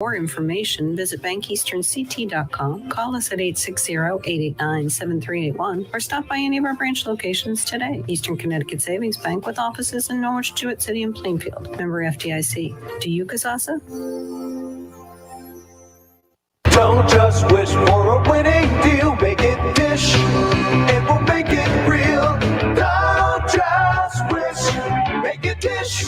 more information, visit bankeasternct.com, call us at 860-889-7381, or stop by any of our branch locations today. Eastern Connecticut Savings Bank with offices in Norwich, Jewett City, and Plainfield. Member FDIC. Do you, Kasasa? Don't just wish for a winning deal. Make it Dish, and we'll make it real. Don't just wish, make it Dish.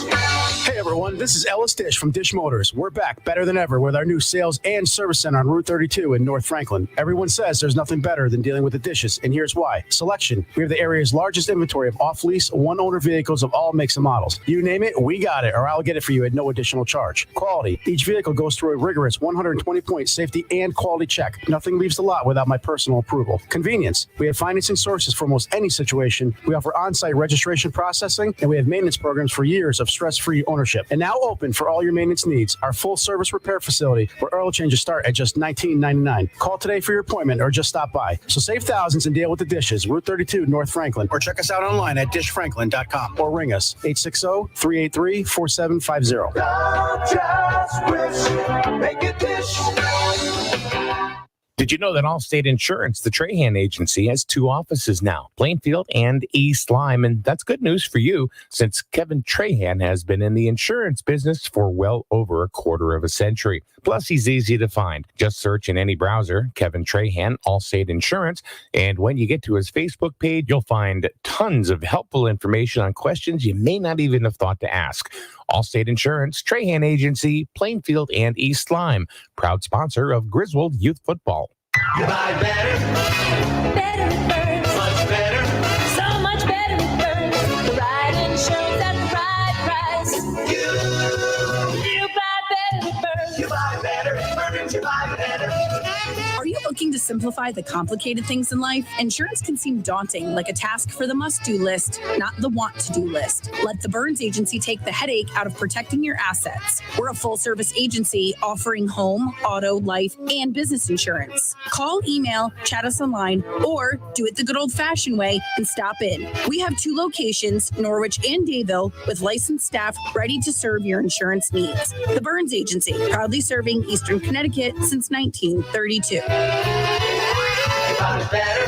Hey everyone, this is Ellis Dish from Dish Motors. We're back better than ever with our new sales and service center on Route 32 in North Franklin. Everyone says there's nothing better than dealing with the dishes, and here's why. Selection. We have the area's largest inventory of off-lease, one-owner vehicles of all makes and models. You name it, we got it, or I'll get it for you at no additional charge. Quality. Each vehicle goes through a rigorous 120-point safety and quality check. Nothing leaves the lot without my personal approval. Convenience. We have financing sources for almost any situation. We offer on-site registration processing, and we have maintenance programs for years of stress-free ownership. And now open for all your maintenance needs. Our full-service repair facility, where oil changes start at just $19.99. Call today for your appointment or just stop by. So save thousands and deal with the dishes. Route 32, North Franklin. Or check us out online at dishfranklin.com. Or ring us, 860-383-4750. Don't just wish, make it Dish. Did you know that Allstate Insurance, the Trahan agency, has two offices now, Plainfield and East Lyme? And that's good news for you, since Kevin Trahan has been in the insurance business for well over a quarter of a century. Plus, he's easy to find. Just search in any browser, Kevin Trahan, Allstate Insurance. And when you get to his Facebook page, you'll find tons of helpful information on questions you may not even have thought to ask. Allstate Insurance, Trahan Agency, Plainfield and East Lyme, proud sponsor of Griswold Youth Football. You buy better, Better it burns, much better. so much better it burns. The right insurance at the right price. You buy better it burns. You buy better, burns, you buy better. Are you looking to simplify the complicated things in life? Insurance can seem daunting, like a task for the must-do list, not the want-to-do list. Let the Burns Agency take the headache out of protecting your assets. We're a full-service agency offering home, auto, life, and business insurance. Call, email, chat us online, or do it the good old-fashioned way and stop in. We have two locations, Norwich and Dayville, with licensed staff ready to serve your insurance needs. The Burns Agency, proudly serving Eastern Connecticut since 1932. You buy better,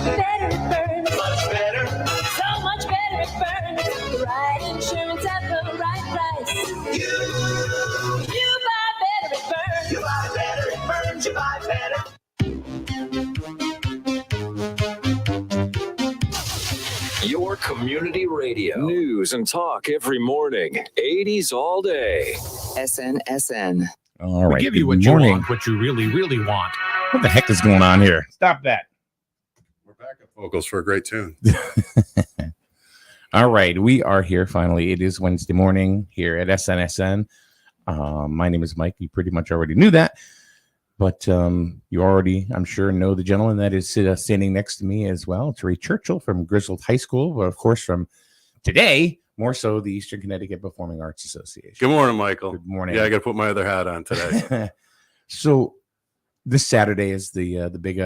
Better it burns, much better. so much better it burns. The right insurance at the right price. You buy better it burns. You buy better, it burns, you buy better. Your community radio. News and talk every morning. 80s all day. SNSN. All right. We give you good what you morning. want, what you really, really want. What the heck is going on here? Stop that. We're backup vocals for a great tune. All right. We are here finally. It is Wednesday morning here at SNSN. My name is Mike. You pretty much already knew that. But you already, I'm sure, know the gentleman that is standing next to me as well. It's Ray Churchill from Griswold High School. But, of course, from today, more so the Eastern Connecticut Performing Arts Association. Good morning, Michael. Good morning. Yeah, I got to put my other hat on today. So this Saturday is the big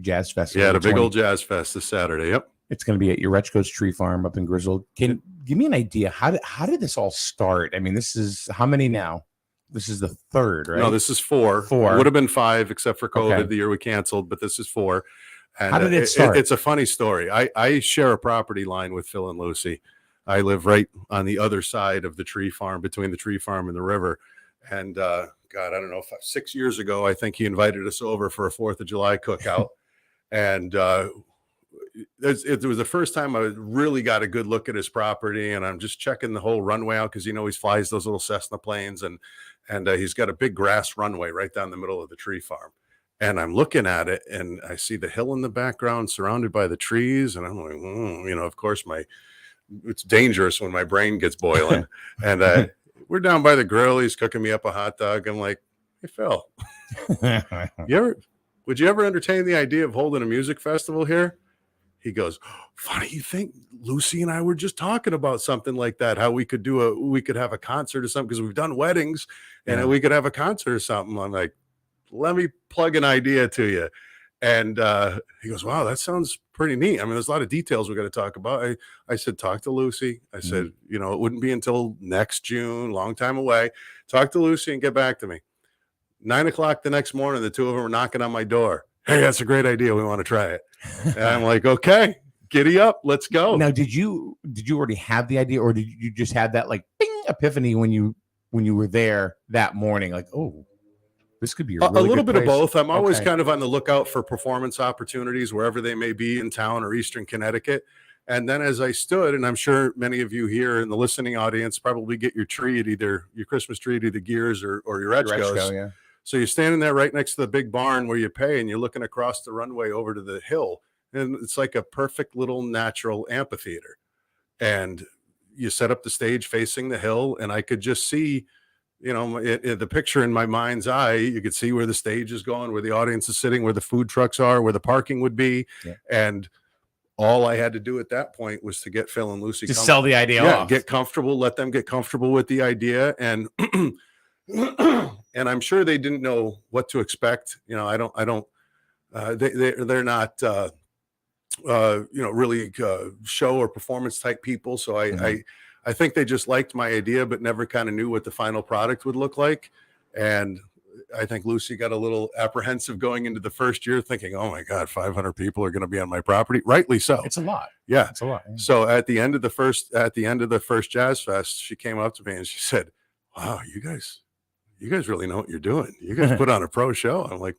jazz festival. Yeah, the big old jazz fest this Saturday. Yep. It's going to be at Yurechko's Tree Farm up in Griswold. Can you give me an idea? How did this all start? I mean, this is how many now? This is the third, right? No, this is four. Four. It would have been five except for COVID, Okay. the year we canceled, but this is four. And How did it start? It's a funny story. I share a property line with Phil and Lucy. I live right on the other side of the tree farm, between the tree farm and the river. And God, I don't know, 6 years ago, I think he invited us over for a 4th of July cookout. And it was the first time I really got a good look at his property, and I'm just checking the whole runway out because he flies those little Cessna planes, and he's got a big grass runway right down the middle of the tree farm. And I'm looking at it, and I see the hill in the background surrounded by the trees, and I'm like, of course, it's dangerous when my brain gets boiling. And we're down by the grill. He's cooking me up a hot dog. I'm like, hey, Phil, would you ever entertain the idea of holding a music festival here? He goes, funny you think. Lucy and I were just talking about something like that, how we could have a concert or something, because we've done weddings, and we could have a concert or something. I'm like, let me plug an idea to you. And he goes, wow, that sounds pretty neat. I mean, there's a lot of details we got to talk about. I said, talk to Lucy. I said, it wouldn't be until next June, long time away. Talk to Lucy and get back to me. 9 o'clock the next morning, the two of them were knocking on my door. Hey, that's a great idea. We want to try it. And I'm like, okay, giddy up. Let's go. Now, did you already have the idea, or did you just have that like bing epiphany when you were there that morning? Like, oh, this could be a little bit of place. both. I'm always Okay. kind of on the lookout for performance opportunities wherever they may be in town or Eastern Connecticut. And then as I stood, and I'm sure many of you here in the listening audience probably get your tree at either your Christmas tree at either Gears or Yurechko's. Yeah. So you're standing there right next to the big barn where you pay, and you're looking across the runway over to the hill. And it's like a perfect little natural amphitheater. And you set up the stage facing the hill, and I could just see, you know, the picture in my mind's eye. You could see where the stage is going, where the audience is sitting, where the food trucks are, where the parking would be. Yeah. And all I had to do at that point was to get Phil and Lucy Just sell the idea off. Get comfortable, let them get comfortable with the idea. And and I'm sure they didn't know what to expect. You know, they're not really show or performance type people. So I think they just liked my idea, but never kind of knew what the final product would look like. And I think Lucy got a little apprehensive going into the first year, thinking, oh my God, 500 people are going to be on my property. Rightly so. It's a lot. Yeah. It's a lot. Yeah. So at the end of the first Jazz Fest, she came up to me and she said, wow, you guys really know what you're doing. You guys put on a pro show. I'm like,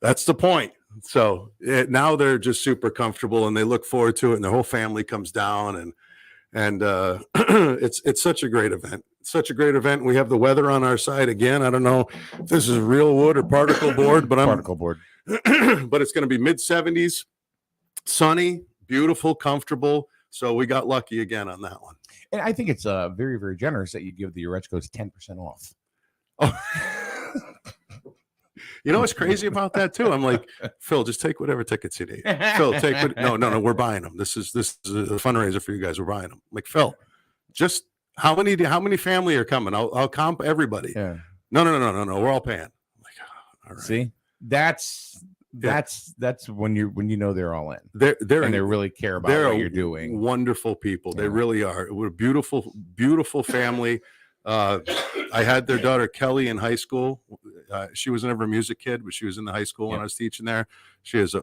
that's the point. So now they're just super comfortable and they look forward to it, and the whole family comes down, and it's such a great event. Such a great event. We have the weather on our side again. I don't know if this is real wood or particle board, but but it's going to be mid-70s, sunny, beautiful, comfortable. So we got lucky again on that one. And I think it's very, very generous that you give the Yurechko's 10% off. Oh. You know what's crazy about that too? I'm like, Phil, just take whatever tickets you need. Phil, take what? No, we're buying them. This is a fundraiser for you guys. We're buying them. I'm like, Phil, just how many family are coming? I'll comp everybody. Yeah. No. We're all paying. I'm like, oh, all right. See, that's when you know they're all in. They really care about what you're doing. Wonderful people. They really are. We're a beautiful, beautiful family. I had their daughter Kelly in high school. She was never a music kid, but she was in the high school when I was teaching there. She has a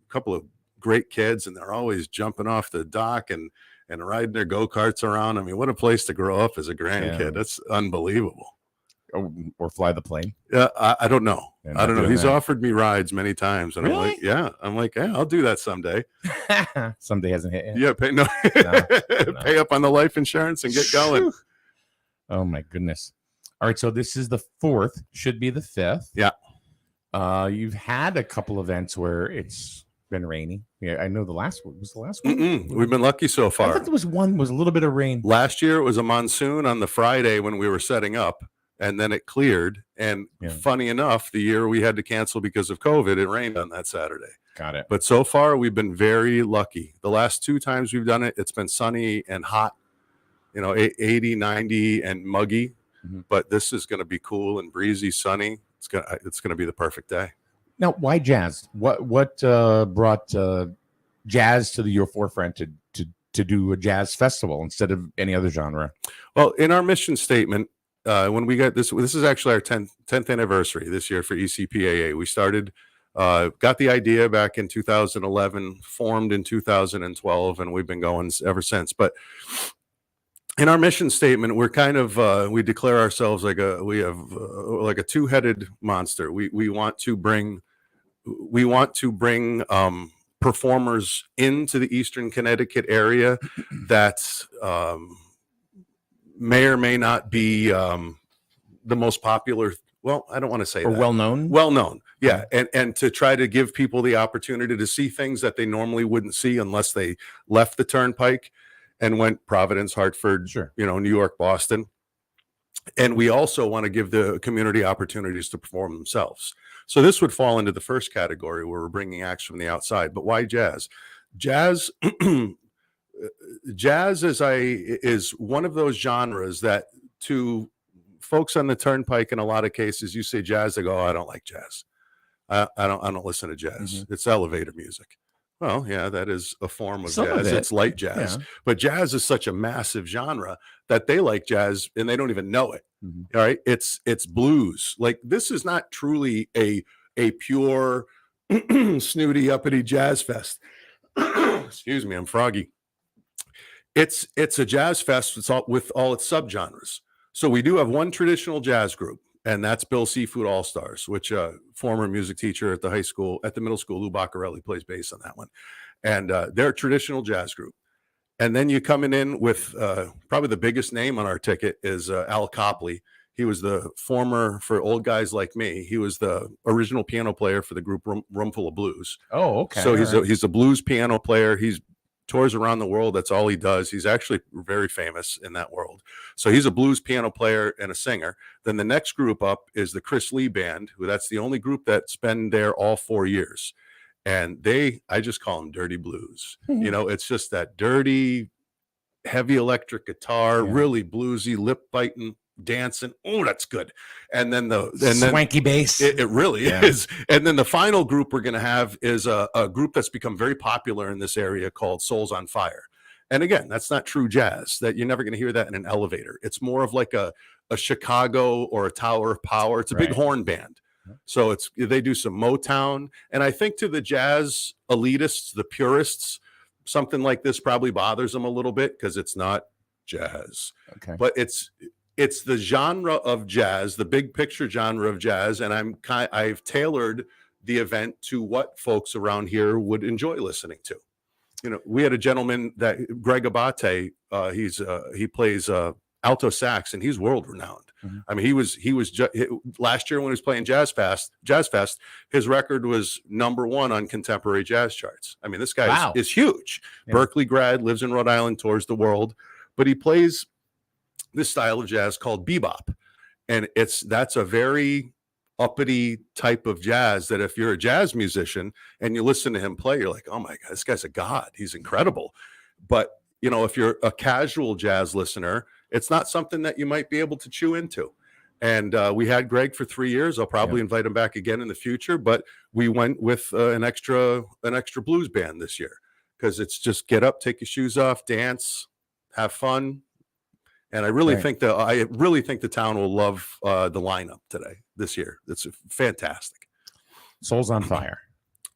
couple of great kids, and they're always jumping off the dock and riding their go-karts around. I mean, what a place to grow up as a grandkid. Yeah. That's unbelievable. Or fly the plane. Yeah, I don't know. I don't know. He's that. offered me rides many times, and really? I'm like, yeah, I'll do that someday. Someday hasn't hit yet. Yeah, no. Pay up on the life insurance and get going. Oh my goodness. All right, so this is the 4th, should be the 5th. Yeah. You've had a couple events where it's been rainy. Yeah, I know the last one was the last one. We've been lucky so far. I thought there was one was a little bit of rain. Last year it was a monsoon on the Friday when we were setting up, and then it cleared. And funny enough, the year we had to cancel because of COVID, it rained on that Saturday. Got it. But so far we've been very lucky. The last 2 times we've done it, it's been sunny and hot, 80, 90 and muggy. But this is going to be cool and breezy, sunny. It's going to be the perfect day. Now, why jazz? What brought jazz to your forefront to do a jazz festival instead of any other genre? Well, in our mission statement, when we got this is actually our 10th anniversary this year for ECPAA. We started, got the idea back in 2011, formed in 2012, and we've been going ever since. But in our mission statement, we're kind of we declare ourselves like a two-headed monster. We want to bring performers into the Eastern Connecticut area that may or may not be the most popular. Well, I don't want to say or that. Well known. Yeah. And to try to give people the opportunity to see things that they normally wouldn't see unless they left the turnpike and went Providence, Hartford, New York, Boston. And we also want to give the community opportunities to perform themselves. So this would fall into the first category where we're bringing acts from the outside. But why jazz? Jazz is one of those genres that to folks on the turnpike, in a lot of cases, you say jazz, they go, oh, I don't like jazz. I don't listen to jazz. It's elevator music. Well, yeah, that is a form of Some of jazz. it. It's light jazz, Yeah. but jazz is such a massive genre that they like jazz and they don't even know it. Mhm. All right, it's blues. Like this is not truly a pure snooty uppity jazz fest. Excuse me, I'm froggy. It's a jazz fest with all its subgenres. So we do have one traditional jazz group, and that's Bill Seafood All Stars, which former music teacher at the middle school, Lou Baccarelli plays bass on that one, and they're a traditional jazz group. And then you coming in with probably the biggest name on our ticket is Al Copley. He was the former, for old guys like me, he was the original piano player for the group Roomful of Blues. Oh, okay. So All right. he's a blues piano player. He's tours around the world. That's all he does. He's actually very famous in that world. So he's a blues piano player and a singer. Then the next group up is the Chris Lee Band, that's the only group that's been there all 4 years. And I just call them dirty blues. You know, it's just that dirty, heavy electric guitar, really bluesy, lip biting, dancing. Oh, that's good. And then Swanky bass. It really is. And then the final group we're going to have is a group that's become very popular in this area called Souls on Fire. And again, that's not true jazz. That you're never going to hear that in an elevator. It's more of like a Chicago or a Tower of Power. It's a big horn band. So they do some Motown. And I think to the jazz elitists, the purists, something like this probably bothers them a little bit because it's not jazz. Okay. But it's the genre of jazz, the big picture genre of jazz, and I've tailored the event to what folks around here would enjoy listening to. You know, we had a gentleman that Greg Abate, he plays alto sax, and he's world renowned. Mm-hmm. I mean, he was last year when he was playing Jazz Fest, his record was #1 on contemporary jazz charts. I mean, this guy is huge. Yeah. Berkeley grad, lives in Rhode Island, tours the world, but he plays this style of jazz called bebop, and that's a very uppity type of jazz that if you're a jazz musician and you listen to him play, you're like, oh my God, this guy's a god. He's incredible. But you know, if you're a casual jazz listener, it's not something that you might be able to chew into. And we had Greg for 3 years. I'll probably invite him back again in the future, but we went with an extra blues band this year because it's just get up, take your shoes off, dance, have fun. And I really think the town will love the lineup this year. It's fantastic. Souls on Fire.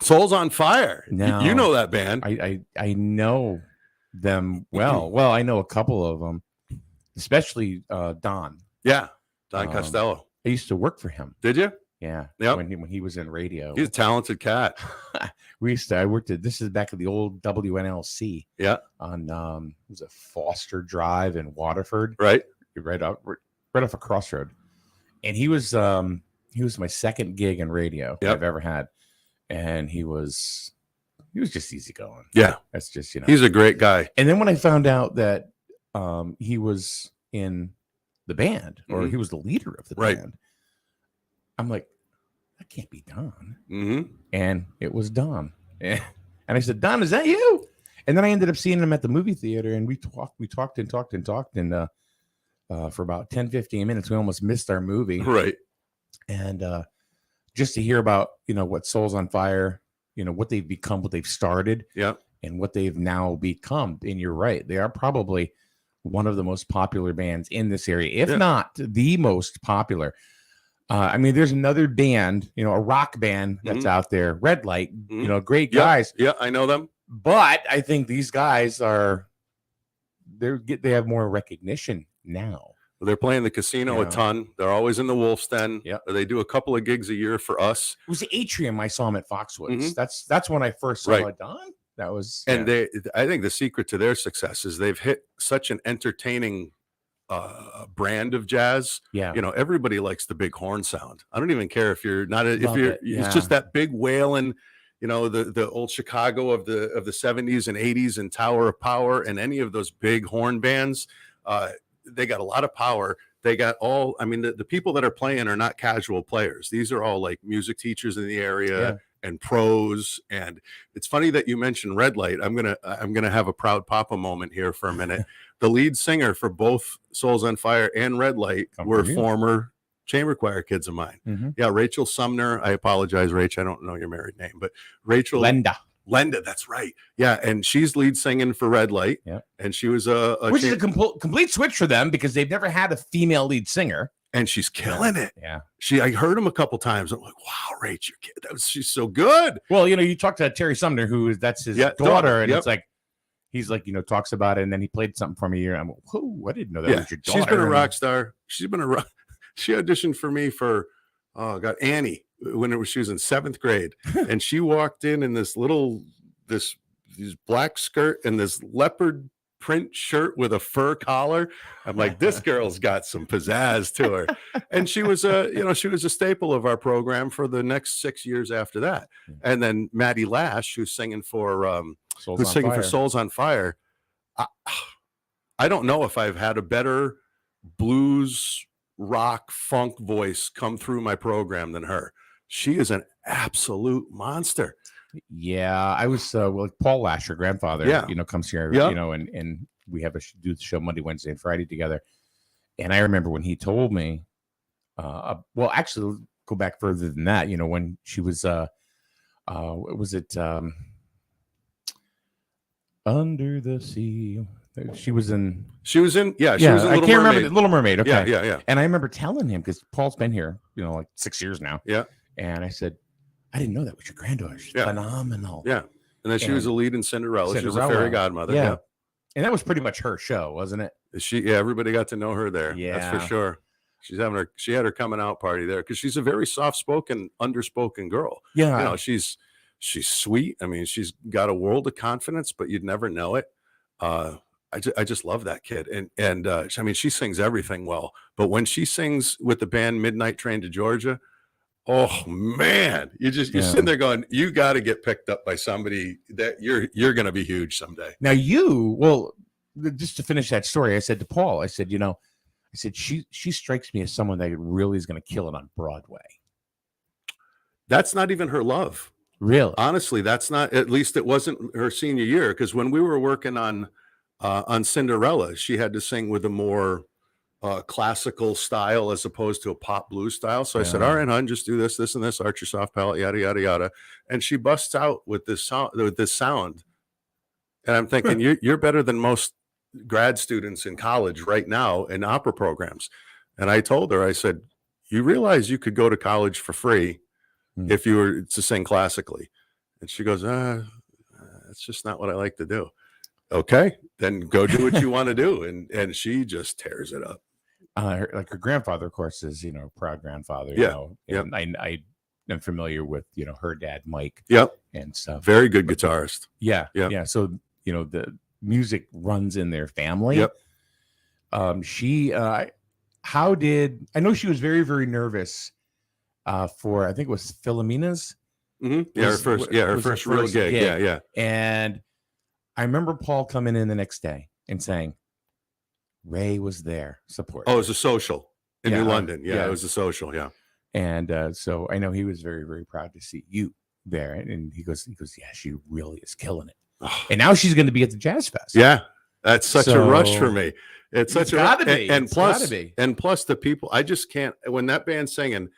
Souls on Fire. Now, you know that band. I know them well. Well, I know a couple of them, especially Don. Yeah, Don Costello. I used to work for him. Did you? Yeah. Yep. When he was in radio. He's a talented cat. This is back at the old WNLC. Yeah. On it was a Foster Drive in Waterford. Right. Right off a crossroad. And he was my second gig in radio I've ever had. And he was just easygoing. Yeah. That's just, you know. He's a great guy. And then when I found out that he was in the band, or he was the leader of the band, I'm like, that can't be Don. Mm-hmm. And it was Don. And I said, Don, is that you? And then I ended up seeing him at the movie theater, and we talked. And for about 10, 15 minutes, we almost missed our movie. Right. And just to hear about, you know, what Souls on Fire, you know, what they've become, what they've started, and what they've now become. And you're right. They are probably one of the most popular bands in this area, if not the most popular. I mean, there's another band, you know, a rock band that's out there, Red Light, you know, great guys. Yeah, I know them. But I think these guys they have more recognition now. They're playing the casino a ton. They're always in the Wolf's Den. Yeah. They do a couple of gigs a year for us. It was the Atrium. I saw them at Foxwoods. That's when I first saw it done. That was, and I think the secret to their success is they've hit such an entertaining brand of jazz. Yeah. You know, everybody likes the big horn sound. I don't even care if you're not, It. It's just that big wailing, you know, the old Chicago of the 70s and 80s and Tower of Power and any of those big horn bands. They got a lot of power. They got the people that are playing are not casual players. These are all like music teachers in the area and pros. And it's funny that you mentioned Red Light. I'm gonna have a proud papa moment here for a minute. The lead singer for both Souls on Fire and Red Light were former chamber choir kids of mine. Yeah, Rachel Sumner. I apologize, Rach. I don't know your married name, but Rachel Lenda, that's right. Yeah, and she's lead singing for Red Light. Yeah, and she was which is a complete switch for them because they've never had a female lead singer, and she's killing it. Yeah, I heard him a couple times. I'm like, wow, Rach, she's so good. Well, you talk to Terry Sumner, that's his daughter, and it's like he's like talks about it, and then he played something for me here. I'm like, whoa, I didn't know that was your daughter. She's been a rock star. She auditioned for me for Annie when she was in 7th grade, and she walked in this black skirt and this leopard print shirt with a fur collar. I'm like, this girl's got some pizzazz to her. And she was a staple of our program for the next 6 years after that. And then Maddie Lash, who's singing for Souls on Fire. I don't know if I've had a better blues rock funk voice come through my program than her. She is an absolute monster. Yeah, I was Paul Lash, her grandfather, comes here, and we do the show Monday, Wednesday, and Friday together. And I remember when he told me, actually, go back further than that. When she was, was it Under the Sea? She was in. She was in I can't remember the Little Mermaid. Okay, yeah. And I remember telling him because Paul's been here, like 6 years now. Yeah, and I said, I didn't know that was your granddaughter. She's phenomenal. Yeah. And then she was a lead in Cinderella. She was a fairy godmother. Yeah. And that was pretty much her show, wasn't it? Everybody got to know her there. Yeah. That's for sure. She had her coming out party there because she's a very soft-spoken, underspoken girl. Yeah. She's sweet. I mean, she's got a world of confidence, but you'd never know it. I just love that kid. And I mean, she sings everything well, but when she sings with the band Midnight Train to Georgia, oh man, you're sitting there going, you got to get picked up by somebody that you're going to be huge someday. Now just to finish that story, I said to Paul, I said, she strikes me as someone that really is going to kill it on Broadway. That's not even her love. Really? Honestly, that's not, at least it wasn't her senior year. Cause when we were working on Cinderella, she had to sing with a more classical style as opposed to a pop blues style. So I said, all right, hon, just do this and this, arch your soft palate, yada, yada, yada. And she busts out with this sound. And I'm thinking, you're better than most grad students in college right now in opera programs. And I told her, I said, you realize you could go to college for free if you were to sing classically. And she goes, that's just not what I like to do. Okay, then go do what you want to do. And she just tears it up. Her grandfather, of course, is, proud grandfather. And I am familiar with, her dad, Mike. Yep. And stuff. Very good guitarist. Yeah. So, the music runs in their family. Yep. I know she was very, very nervous for, I think it was Philomena's. Mm-hmm. Yeah, her first real gig. Yeah. And I remember Paul coming in the next day and saying, Ray was there supporting. Oh, it was a social in New London. Yeah, it was a social. Yeah. And so I know he was very, very proud to see you there. And he goes, yeah, she really is killing it. Oh. And now she's going to be at the Jazz Fest. Yeah. That's such a rush for me. It's such a rush. And plus the people, I just can't, when that band's singing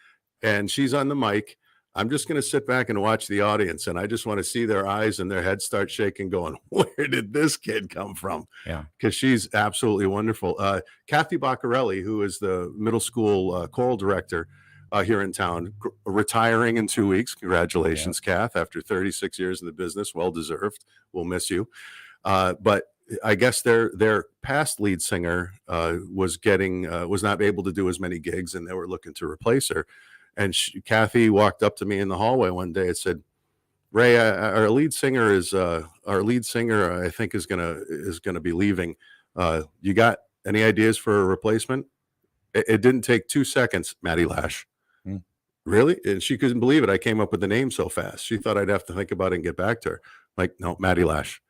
and she's on the mic, I'm just going to sit back and watch the audience, and I just want to see their eyes and their heads start shaking, going, where did this kid come from? Yeah. Because she's absolutely wonderful. Kathy Baccarelli, who is the middle school choral director here in town, retiring in 2 weeks. Congratulations, Kath, after 36 years in the business. Well-deserved. We'll miss you. But I guess their past lead singer was not able to do as many gigs, and they were looking to replace her. And Kathy walked up to me in the hallway one day and said, Ray, our lead singer, I think is gonna be leaving. You got any ideas for a replacement? It didn't take 2 seconds, Maddie Lash. Really? And she couldn't believe it. I came up with the name so fast. She thought I'd have to think about it and get back to her. Like, no, Maddie Lash.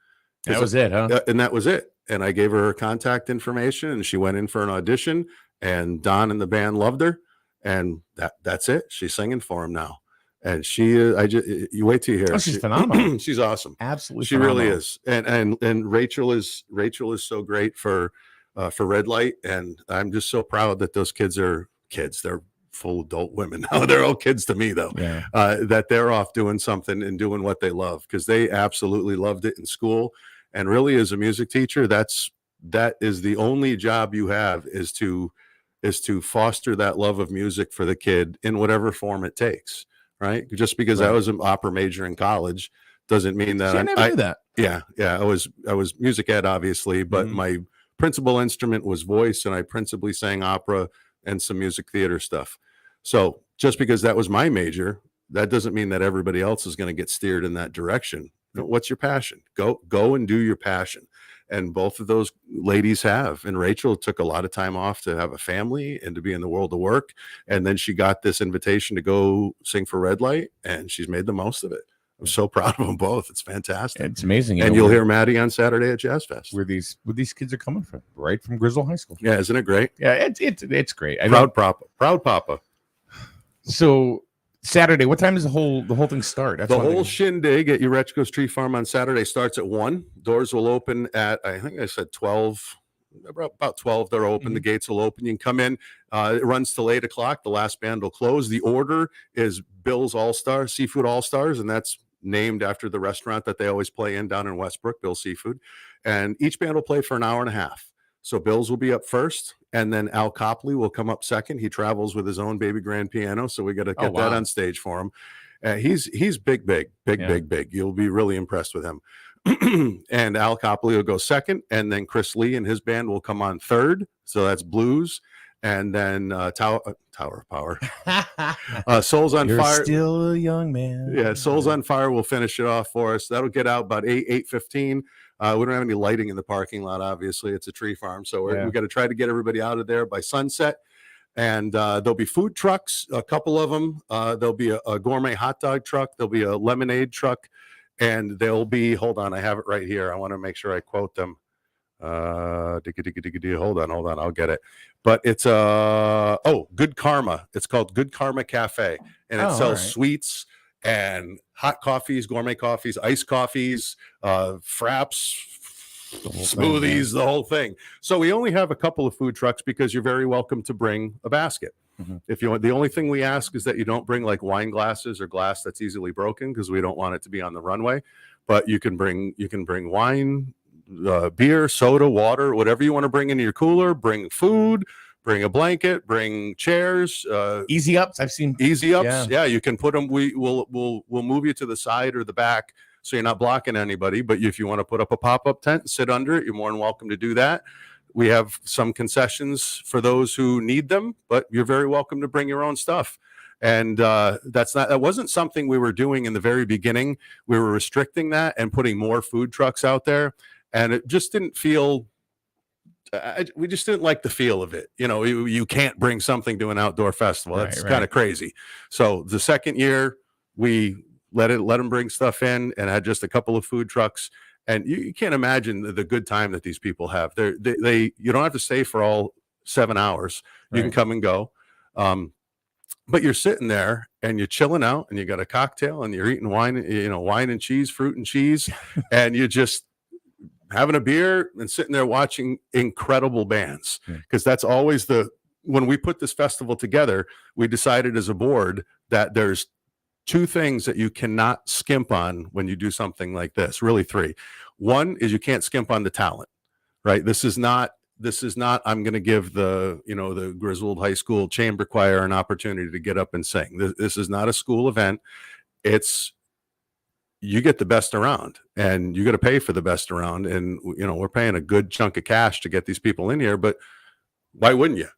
That was it, huh? And that was it. And I gave her contact information, and she went in for an audition, and Don and the band loved her. And that's it. She's singing for him now. And you wait till you hear her. Oh, she's phenomenal. She's awesome. Absolutely. She really is. And Rachel is so great for Red Light. And I'm just so proud that those kids are kids. They're full adult women now. They're all kids to me though. Yeah. That they're off doing something and doing what they love, because they absolutely loved it in school. And really, as a music teacher, that is the only job you have, is to foster that love of music for the kid in whatever form it takes. Right? Just because I was an opera major in college doesn't mean that I never knew that. Yeah. I was music ed, obviously, but my principal instrument was voice, and I principally sang opera and some music theater stuff. So just because that was my major, that doesn't mean that everybody else is going to get steered in that direction. What's your passion? Go and do your passion. And both of those ladies have. And Rachel took a lot of time off to have a family and to be in the world of work. And then she got this invitation to go sing for Red Light, and she's made the most of it. I'm so proud of them both. It's fantastic. It's amazing. And you'll hear Maddie on Saturday at Jazz Fest. Where these kids are coming from, right from Grizzle High School. Yeah, isn't it great? Yeah, it's great. Proud Papa. So Saturday, what time does the whole thing start? That's the whole shindig at Yurechko's Tree Farm on Saturday starts at 1. Doors will open at, I think I said 12. About 12, they're open. The gates will open. You can come in. It runs till 8 o'clock. The last band will close. The order is Bill's All-Stars, Seafood All-Stars, and that's named after the restaurant that they always play in down in Westbrook, Bill's Seafood. And each band will play for an hour and a half. So Bill's will be up first, and then Al Copley will come up second. He travels with his own baby grand piano, so we got to get that on stage for him. He's big. You'll be really impressed with him. And Al Copley will go second, and then Chris Lee and his band will come on third. So that's blues, and then Tower of Power. Souls on You're Fire. Still a young man. Yeah, Souls on Fire will finish it off for us. That'll get out about 8:15. We don't have any lighting in the parking lot. Obviously, it's a tree farm, so we got to try to get everybody out of there by sunset. And there'll be food trucks, a couple of them. There'll be a gourmet hot dog truck. There'll be a lemonade truck. And there'll be, hold on, I have it right here. I want to make sure I quote them. Hold on, I'll get it. But it's Good Karma. It's called Good Karma Cafe, and it sells sweets and hot coffees, gourmet coffees, iced coffees, fraps, smoothies, the whole thing. So we only have a couple of food trucks because you're very welcome to bring a basket. If you want, the only thing we ask is that you don't bring like wine glasses or glass that's easily broken, because we don't want it to be on the runway. But you can bring wine, beer, soda, water, whatever you want to bring into your cooler. Bring food, bring a blanket, bring chairs. Easy ups. I've seen easy ups. Yeah, you can put them. We'll move you to the side or the back, so you're not blocking anybody. But if you want to put up a pop-up tent and sit under it, you're more than welcome to do that. We have some concessions for those who need them, but you're very welcome to bring your own stuff. And that wasn't something we were doing in the very beginning. We were restricting that and putting more food trucks out there, and it just didn't feel. We just didn't like the feel of it. You can't bring something to an outdoor festival. That's kind of crazy. So the second year, we let them bring stuff in and had just a couple of food trucks. And you can't imagine the good time that these people have. You don't have to stay for all 7 hours. You can come and go. But you're sitting there and you're chilling out, and you got a cocktail, and you're eating wine, wine and cheese, fruit and cheese, and you're just having a beer and sitting there watching incredible bands. Because that's always when we put this festival together, we decided as a board that there's 2 things that you cannot skimp on when you do something like this. Really 3. One is you can't skimp on the talent, right? This is not I'm going to give the Griswold High School chamber choir an opportunity to get up and sing. This is not a school event. It's, you get the best around, and you got to pay for the best around. And we're paying a good chunk of cash to get these people in here, but why wouldn't you?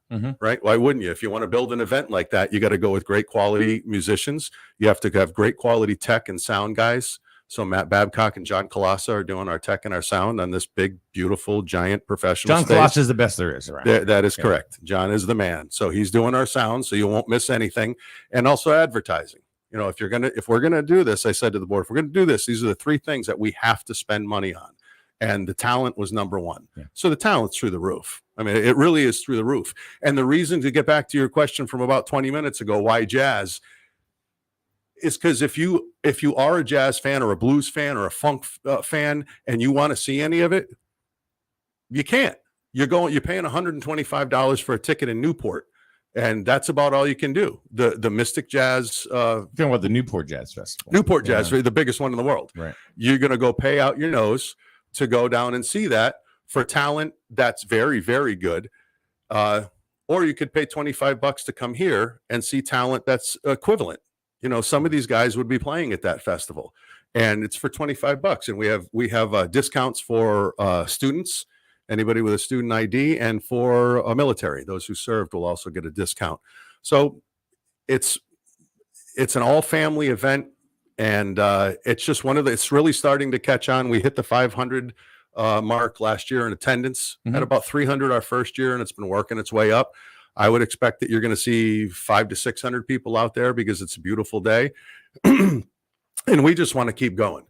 Right? Why wouldn't you? If you want to build an event like that, you got to go with great quality musicians. You have to have great quality tech and sound guys. So Matt Babcock and John Colassa are doing our tech and our sound on this big, beautiful, giant professional John stage. Colassa is the best there is around. That is correct. John is the man. So he's doing our sound, so you won't miss anything. And also advertising. If we're gonna do this, I said to the board, if we're gonna do this, these are the 3 things that we have to spend money on. And the talent was number 1. So the talent's through the roof. I mean, it really is through the roof. And the reason, to get back to your question from about 20 minutes ago, why jazz, is because if you are a jazz fan or a blues fan or a funk fan and you want to see any of it, you can't. You're paying $125 for a ticket in Newport. And that's about all you can do. The Mystic Jazz, Talking about the Newport Jazz Festival. Newport Jazz, the biggest one in the world. Right. You're going to go pay out your nose to go down and see that for talent that's very, very good. Or you could pay $25 to come here and see talent that's equivalent. You know, some of these guys would be playing at that festival, and it's for $25. And we have discounts for students, anybody with a student ID, and for military, those who served will also get a discount. So it's an all family event, and it's just it's really starting to catch on. We hit the 500 mark last year in attendance. Had about 300 our first year, and it's been working its way up. I would expect that you're going to see 500 to 600 people out there because it's a beautiful day. And we just want to keep going.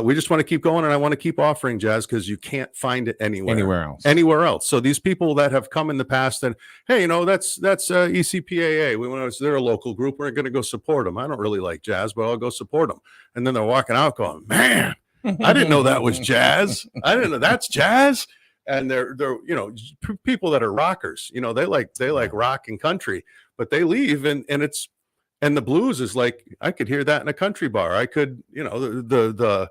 We just want to keep going, and I want to keep offering jazz because you can't find it anywhere else. So these people that have come in the past and, hey, you know, that's ECPAA. They're a local group. We're going to go support them. I don't really like jazz, but I'll go support them. And then they're walking out going, man, I didn't know that was jazz. I didn't know that's jazz. And they're you know, people that are rockers, you know, they like rock and country, but they leave and the blues is like, I could hear that in a country bar. I could, you know, the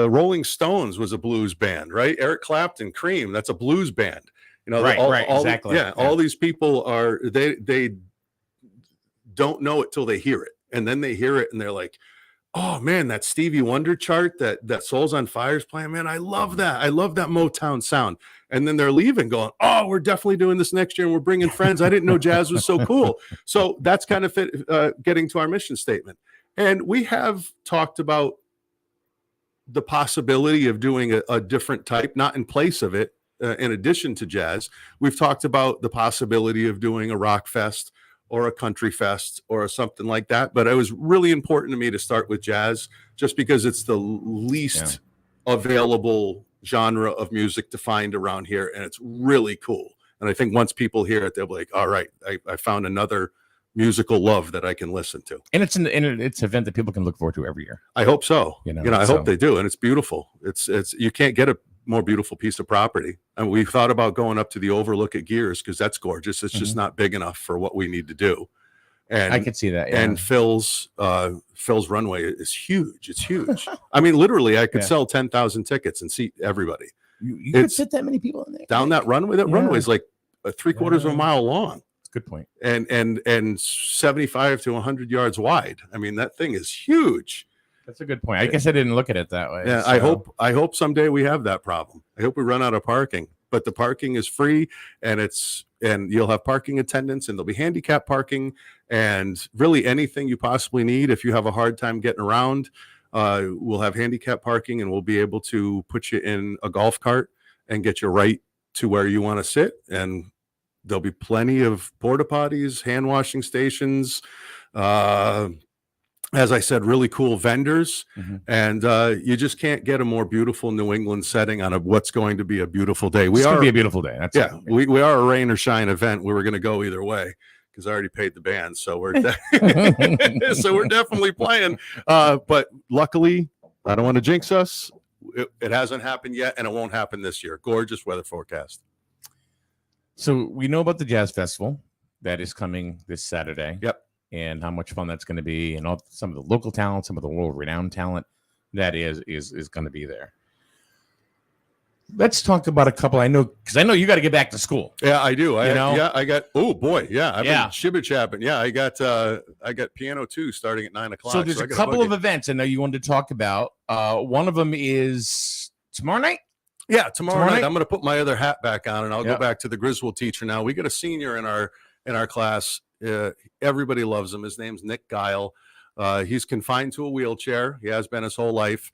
Rolling Stones was a blues band, right? Eric Clapton, Cream, that's a blues band. You know, exactly. All these people are they don't know it till they hear it, and then they hear it and they're like, oh man, that Stevie Wonder chart that Souls on Fire is playing, man, I love that. I love that Motown sound. And then they're leaving going, oh, we're definitely doing this next year and we're bringing friends. I didn't know jazz was so cool. So that's kind of getting to our mission statement. And we have talked about the possibility of doing a different type, not in place of it, in addition to jazz. We've talked about the possibility of doing a rock fest or a country fest or something like that. But it was really important to me to start with jazz just because it's the least available genre of music to find around here. And it's really cool. And I think once people hear it, they'll be like, all right, I found another musical love that I can listen to. And it's an event that people can look forward to every year. I hope so. I hope they do. And it's beautiful. It's you can't get a more beautiful piece of property. And we thought about going up to the overlook at Gears because that's gorgeous. It's just not big enough for what we need to do. And I could see that. Yeah. And Phil's runway is huge. It's huge. I mean, literally, I could sell 10,000 tickets and seat everybody. You could fit that many people in there down that runway. That runway is like 3/4 of a mile long. Good point. And 75 to 100 yards wide. I mean, that thing is huge. That's a good point. I guess I didn't look at it that way. Yeah, so. I hope someday we have that problem. I hope we run out of parking, but the parking is free and you'll have parking attendants and there'll be handicap parking and really anything you possibly need. If you have a hard time getting around, we'll have handicap parking and we'll be able to put you in a golf cart and get you right to where you want to sit. And there'll be plenty of porta potties, hand washing stations, as I said, really cool vendors. And you just can't get a more beautiful New England setting on what's going to be a beautiful day. It's going to be a beautiful day. We are a rain or shine event. We were going to go either way because I already paid the band. So we're we're definitely playing. But luckily, I don't want to jinx us. It hasn't happened yet, and it won't happen this year. Gorgeous weather forecast. So we know about the Jazz Festival that is coming this Saturday. Yep. And how much fun that's going to be, and some of the local talent, some of the world-renowned talent that is going to be there. Let's talk about a couple. I know you got to get back to school. Yeah, I do. I got. Oh boy, yeah. I've been shibber-chapping. Yeah, I got piano 2 starting at 9:00. So there's a couple of events I know you wanted to talk about. One of them is tomorrow night. Yeah, tomorrow night. I'm going to put my other hat back on, and I'll go back to the Griswold teacher now. We got a senior in our class. Everybody loves him. His name's Nick Guile. He's confined to a wheelchair. He has been his whole life.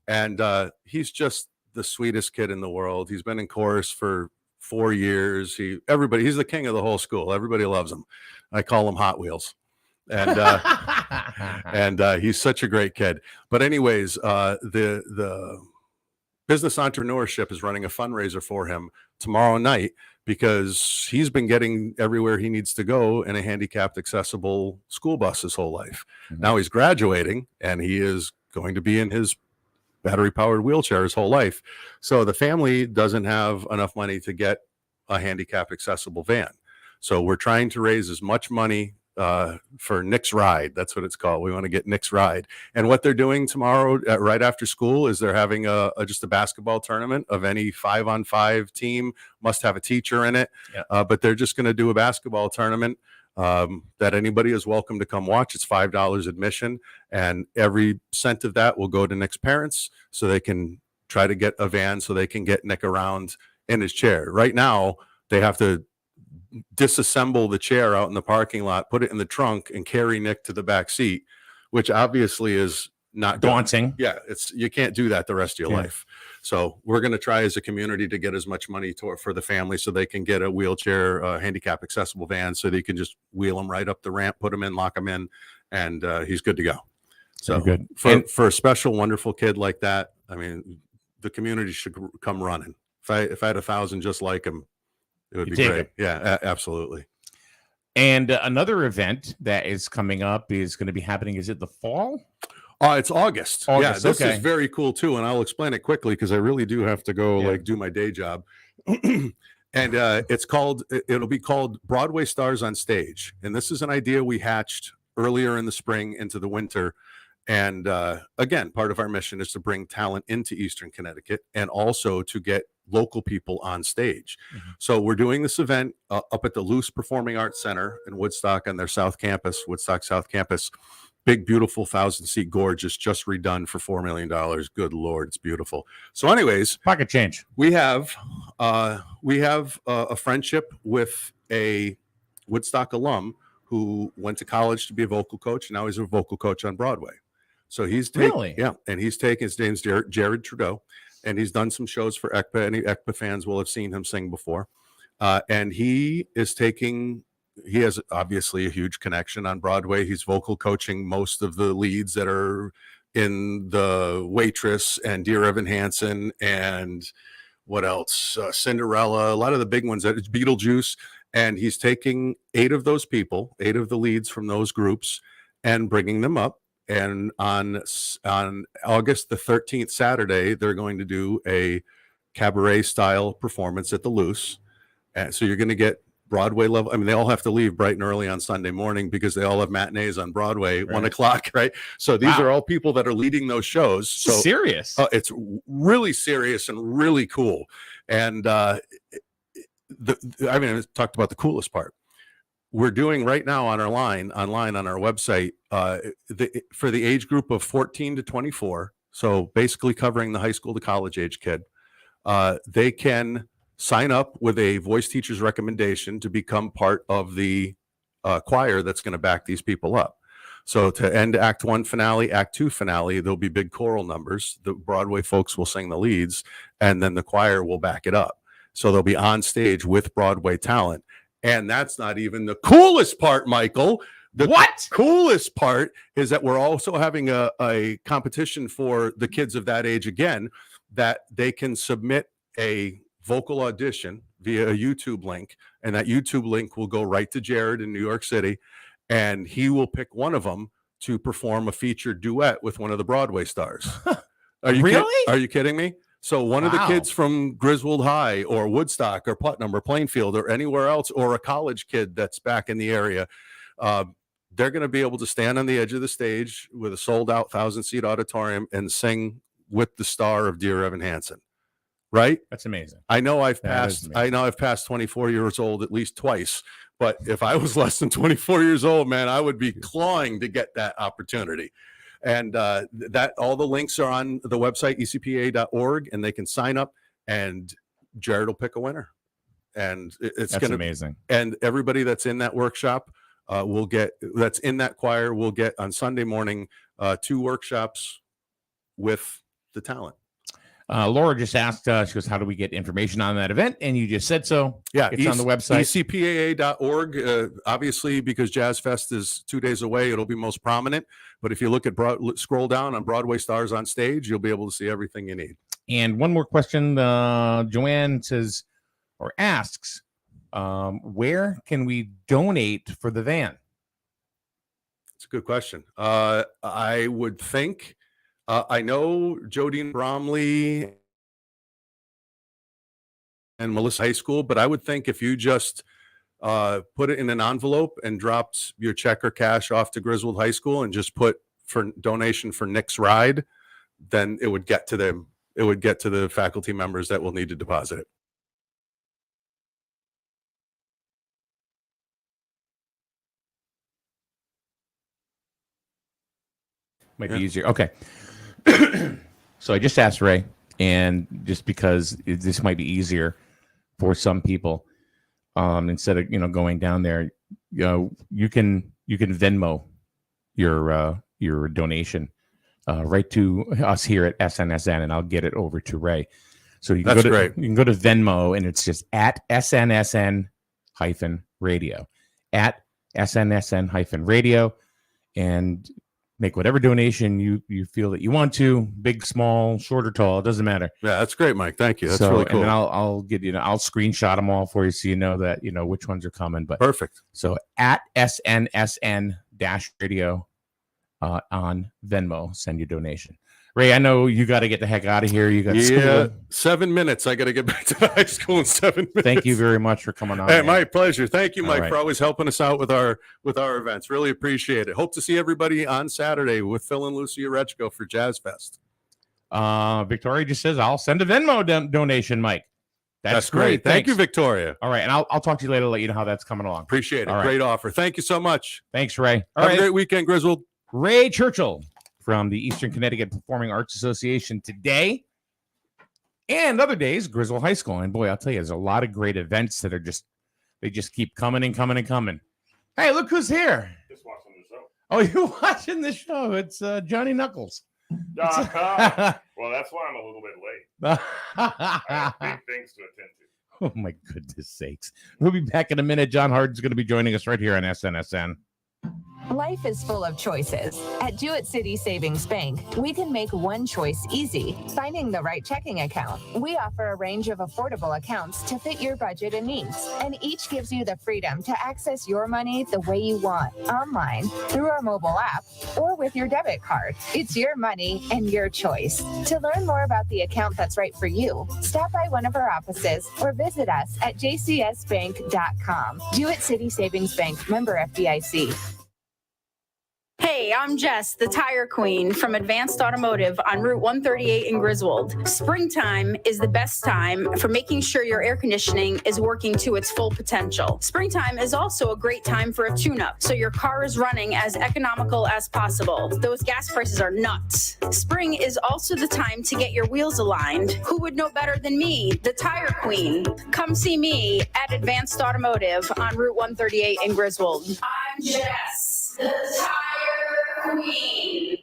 And he's just the sweetest kid in the world. He's been in chorus for 4 years. He's the king of the whole school. Everybody loves him. I call him Hot Wheels. And and he's such a great kid. But anyways, the Business Entrepreneurship is running a fundraiser for him tomorrow night because he's been getting everywhere he needs to go in a handicapped accessible school bus his whole life. Now he's graduating and he is going to be in his battery powered wheelchair his whole life. So the family doesn't have enough money to get a handicap accessible van. So we're trying to raise as much money for Nick's Ride. That's what it's called. We want to get Nick's Ride. And what they're doing tomorrow, right after school, is they're having just a basketball tournament of any 5-on-5 team. Must have a teacher in it. Yeah. But they're just going to do a basketball tournament that anybody is welcome to come watch. It's $5 admission, and every cent of that will go to Nick's parents so they can try to get a van so they can get Nick around in his chair. Right now, they have to disassemble the chair out in the parking lot, put it in the trunk, and carry Nick to the back seat, which obviously is not daunting. Yeah, you can't do that the rest of your life. So we're going to try as a community to get as much money for the family so they can get a wheelchair, handicap accessible van, so they can just wheel him right up the ramp, put him in, lock him in, and he's good to go. So good. For a special, wonderful kid like that, I mean, the community should come running. If I had 1,000 just like him, it would be great. Yeah, absolutely. And another event that is coming up is going to be happening. Is it the fall? It's August. Yeah, this okay. is very cool too, and I'll explain it quickly because I really do have to go do my day job. And it'll be called Broadway Stars on Stage, and this is an idea we hatched earlier in the spring into the winter. And again, part of our mission is to bring talent into Eastern Connecticut and also to get local people on stage. Mm-hmm. So we're doing this event up at the Luce Performing Arts Center in Woodstock on their Woodstock South Campus. Big, beautiful 1,000-seat gorgeous, just redone for $4 million. Good Lord, it's beautiful. So anyways, pocket change. We have a friendship with a Woodstock alum who went to college to be a vocal coach. And now he's a vocal coach on Broadway. So he's and he's taken, his name's Jared Trudeau, and he's done some shows for ECPA. Any ECPA fans will have seen him sing before. And he has obviously a huge connection on Broadway. He's vocal coaching most of the leads that are in The Waitress and Dear Evan Hansen and what else? Cinderella, a lot of the big ones, Beetlejuice. And he's taking 8 of those people, 8 of the leads from those groups, and bringing them up. And on August the 13th, Saturday, they're going to do a cabaret style performance at the Luce. And so you're going to get Broadway level. I mean, they all have to leave bright and early on Sunday morning because they all have matinees on Broadway, 1 o'clock, right? So these are all people that are leading those shows. So serious. It's really serious and really cool. And I talked about the coolest part. We're doing right now on online on our website for the age group of 14 to 24. So basically covering the high school to college age kid. They can sign up with a voice teacher's recommendation to become part of the choir that's going to back these people up. So to end Act 1 finale, Act 2 finale, there'll be big choral numbers. The Broadway folks will sing the leads, and then the choir will back it up. So they'll be on stage with Broadway talent. And that's not even the coolest part, Michael. The coolest part is that we're also having a competition for the kids of that age again, that they can submit a vocal audition via a YouTube link, and that YouTube link will go right to Jared in New York City, and he will pick one of them to perform a featured duet with one of the Broadway stars. Are you kidding me? So one of the kids from Griswold High or Woodstock or Putnam or Plainfield or anywhere else, or a college kid that's back in the area, they're going to be able to stand on the edge of the stage with a sold out 1,000-seat auditorium and sing with the star of Dear Evan Hansen. Right? That's amazing. I know I've passed 24 years old at least twice, but if I was less than 24 years old, man, I would be clawing to get that opportunity. And that all the links are on the website, ecpa.org, and they can sign up, and Jared will pick a winner. And that's amazing. And everybody that's in that workshop that's in that choir will get on Sunday morning 2 workshops with the talent. Laura just asked, she goes, how do we get information on that event? And you just said so. Yeah, it's on the website. ecpaa.org. Obviously, because Jazz Fest is 2 days away, it'll be most prominent. But if you look at scroll down on Broadway Stars on Stage, you'll be able to see everything you need. And one more question. Joanne says or asks, where can we donate for the van? It's a good question. I would think... I know Jodine Bromley and Melissa High School, but I would think if you just put it in an envelope and dropped your check or cash off to Griswold High School and just put for donation for Nick's ride, then it would get to them. It would get to the faculty members that will need to deposit it. Might be easier. Okay. So I just asked Ray, and just because this might be easier for some people, instead of going down there, you can Venmo your donation right to us here at SNSN, and I'll get it over to Ray. So you can great. You can go to Venmo, and it's just at SNSN-radio, at SNSN-radio, and make whatever donation you feel that you want to, big, small, short or tall, it doesn't matter. Yeah, that's great, Mike. Thank you. That's really cool. And then I'll get I'll screenshot them all for you so you know that which ones are coming. But perfect. So at SNSN-radio on Venmo, send your donation. Ray, I know you got to get the heck out of here. You got school. 7 minutes. I got to get back to the high school in 7 minutes. Thank you very much for coming on. Hey, my pleasure. Thank you, Mike, right. for always helping us out with our events. Really appreciate it. Hope to see everybody on Saturday with Phil and Lucy Yurechko for Jazz Fest. Victoria just says, I'll send a Venmo donation, Mike. That's great. Thank you, Victoria. All right, and I'll talk to you later to let you know how that's coming along. Appreciate it. All right. Great offer. Thank you so much. Thanks, Ray. Have a great weekend, Griswold. Ray Churchill from the Eastern Connecticut Performing Arts Association today and other days, Griswold High School. And boy, I'll tell you, there's a lot of great events that are just keep coming and coming and coming. Hey, look who's here. Just watching the show. Oh, you're watching the show. It's Johnny Knuckles. Well, that's why I'm a little bit late. I have big things to attend to. Oh, my goodness sakes. We'll be back in a minute. John Harden's going to be joining us right here on SNSN. Life is full of choices. At Jewett City Savings Bank, we can make one choice easy, finding the right checking account. We offer a range of affordable accounts to fit your budget and needs, and each gives you the freedom to access your money the way you want, online, through our mobile app, or with your debit card. It's your money and your choice. To learn more about the account that's right for you, stop by one of our offices or visit us at jcsbank.com. Jewett City Savings Bank, member FDIC. Hey, I'm Jess, the tire queen from Advanced Automotive on Route 138 in Griswold. Springtime is the best time for making sure your air conditioning is working to its full potential. Springtime is also a great time for a tune-up, so your car is running as economical as possible. Those gas prices are nuts. Spring is also the time to get your wheels aligned. Who would know better than me, the tire queen? Come see me at Advanced Automotive on Route 138 in Griswold. I'm Jess, the tire queen.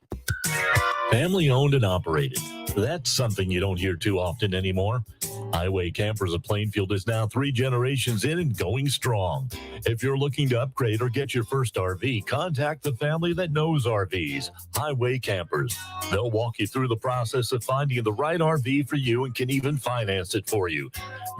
Family owned and operated. That's something you don't hear too often anymore. Highway Campers of Plainfield is now 3 generations in and going strong. If you're looking to upgrade or get your first RV, contact the family that knows RVs, Highway Campers. They'll walk you through the process of finding the right RV for you and can even finance it for you.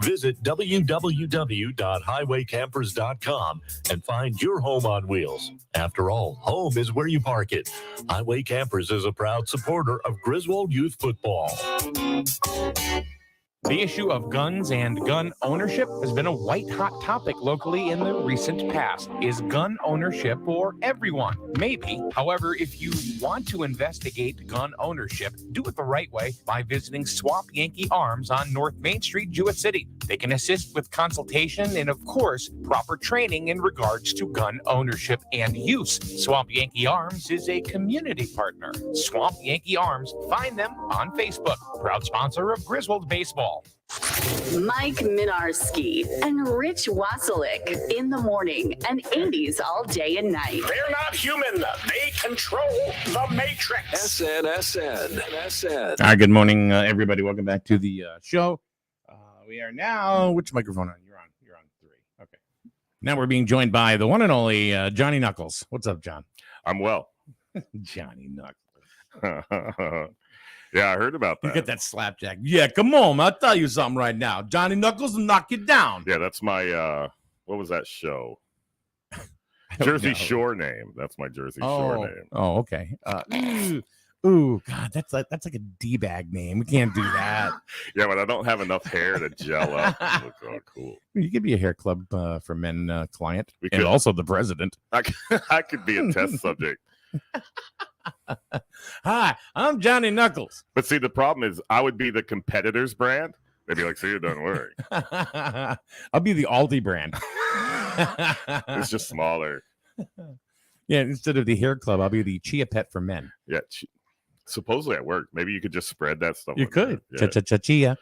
Visit www.highwaycampers.com and find your home on wheels. After all, home is where you park it. Highway Campers is a proud supporter of Griswold Youth Football. The issue of guns and gun ownership has been a white-hot topic locally in the recent past. Is gun ownership for everyone? Maybe. However, if you want to investigate gun ownership, do it the right way by visiting Swamp Yankee Arms on North Main Street, Jewett City. They can assist with consultation and, of course, proper training in regards to gun ownership and use. Swamp Yankee Arms is a community partner. Swamp Yankee Arms. Find them on Facebook. Proud sponsor of Griswold Baseball. Mike Minarski and Rich Wasilek in the morning and 80s all day and night. They're not human. They control the Matrix. SN. All right, good morning, everybody. Welcome back to the show. We are now, which microphone are you? You're on 3. Okay. Now we're being joined by the one and only Johnny Knuckles. What's up, John? I'm well. Johnny Knuckles. Yeah, I heard about that. You get that slapjack. Yeah, come on, man. I'll tell you something right now. Johnny Knuckles will knock you down. Yeah, that's my, what was that show? Jersey Shore name. That's my Jersey Shore name. Oh, okay. Ooh, God, that's like a D-bag name. We can't do that. Yeah, but I don't have enough hair to gel up. And look all cool. You could be a hair club for men client, We and could. also the president. I could be a test subject. Hi, I'm Johnny Knuckles. But see, the problem is I would be the competitor's brand. They'd be like, see, it doesn't work. I'll be the Aldi brand. It's just smaller. Yeah, instead of the hair club, I'll be the Chia Pet for men. Yeah. Supposedly at work. Maybe you could just spread that stuff. You could. Yeah. Chia.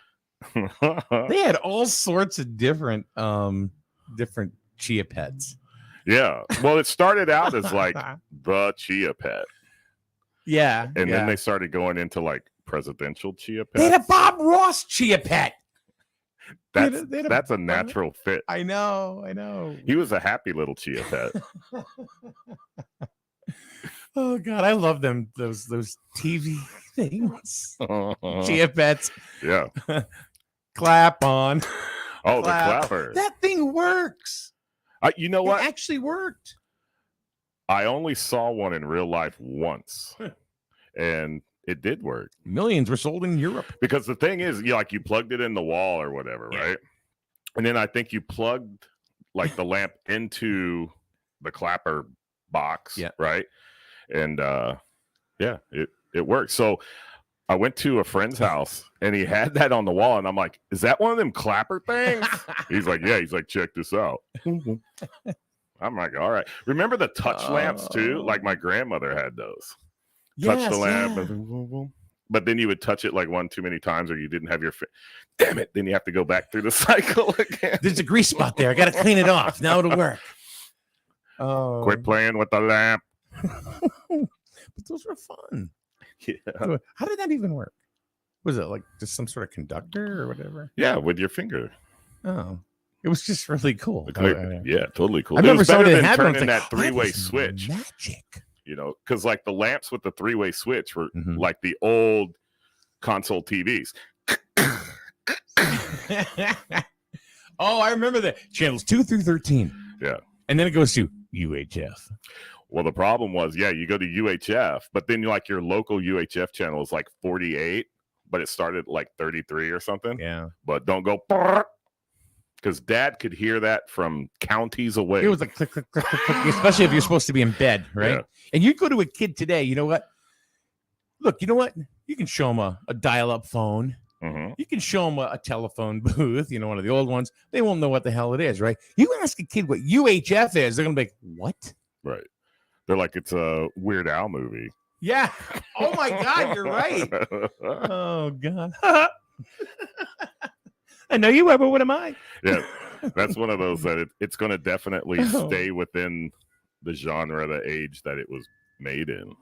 They had all sorts of different Chia Pets. Yeah. Well, it started out as like the Chia Pet. Yeah. And then they started going into like presidential Chia Pet. They had a Bob Ross Chia Pet. That's a natural fit. I know. He was a happy little Chia Pet. Oh God, I love them. Those TV things. Chia Pets. Yeah. Clap on. Oh, Clap. the clapper. That thing works. You know what? It actually worked. I only saw one in real life once, and it did work. Millions were sold in Europe. Because the thing is, you plugged it in the wall or whatever, right? And then I think you plugged like the lamp into the clapper box, right? And it worked. So I went to a friend's house and he had that on the wall, and I'm like, is that one of them clapper things? He's like, yeah. He's like, check this out. I'm like, all right. Remember the touch lamps too? Like my grandmother had those. Touch the lamp. And, but then you would touch it like one too many times, or you didn't have your damn it. Then you have to go back through the cycle again. There's a grease spot there. I got to clean it off. Now it'll work. Oh, Quit playing with the lamp. But those were fun. Yeah. How did that even work? Was it like just some sort of conductor or whatever? Yeah, with your finger. Oh, it was just really cool. Yeah, totally cool. I remember it was better somebody than had one. turning Like, that three-way switch. Magic. Because like the lamps with the three-way switch were like the old console TVs. Oh, I remember that. Channels 2 through 13. Yeah. And then it goes to UHF. Well, the problem was, you go to UHF, but then like your local UHF channel is like 48, but it started like 33 or something. Yeah. But don't go because Dad could hear that from counties away. It was like click, click, click, click, click, especially if you're supposed to be in bed, right? Yeah. And you go to a kid today, you know what? Look, you know what? You can show them a dial-up phone. Mm-hmm. You can show them a telephone booth, one of the old ones. They won't know what the hell it is, right? You ask a kid what UHF is, they're going to be like, what? Right. They're like, it's a Weird Al movie. Yeah. Oh, my God, you're right. Oh, God. I know you were, but what am I? Yeah, that's one of those that it's going to definitely stay within the genre, the age that it was made in.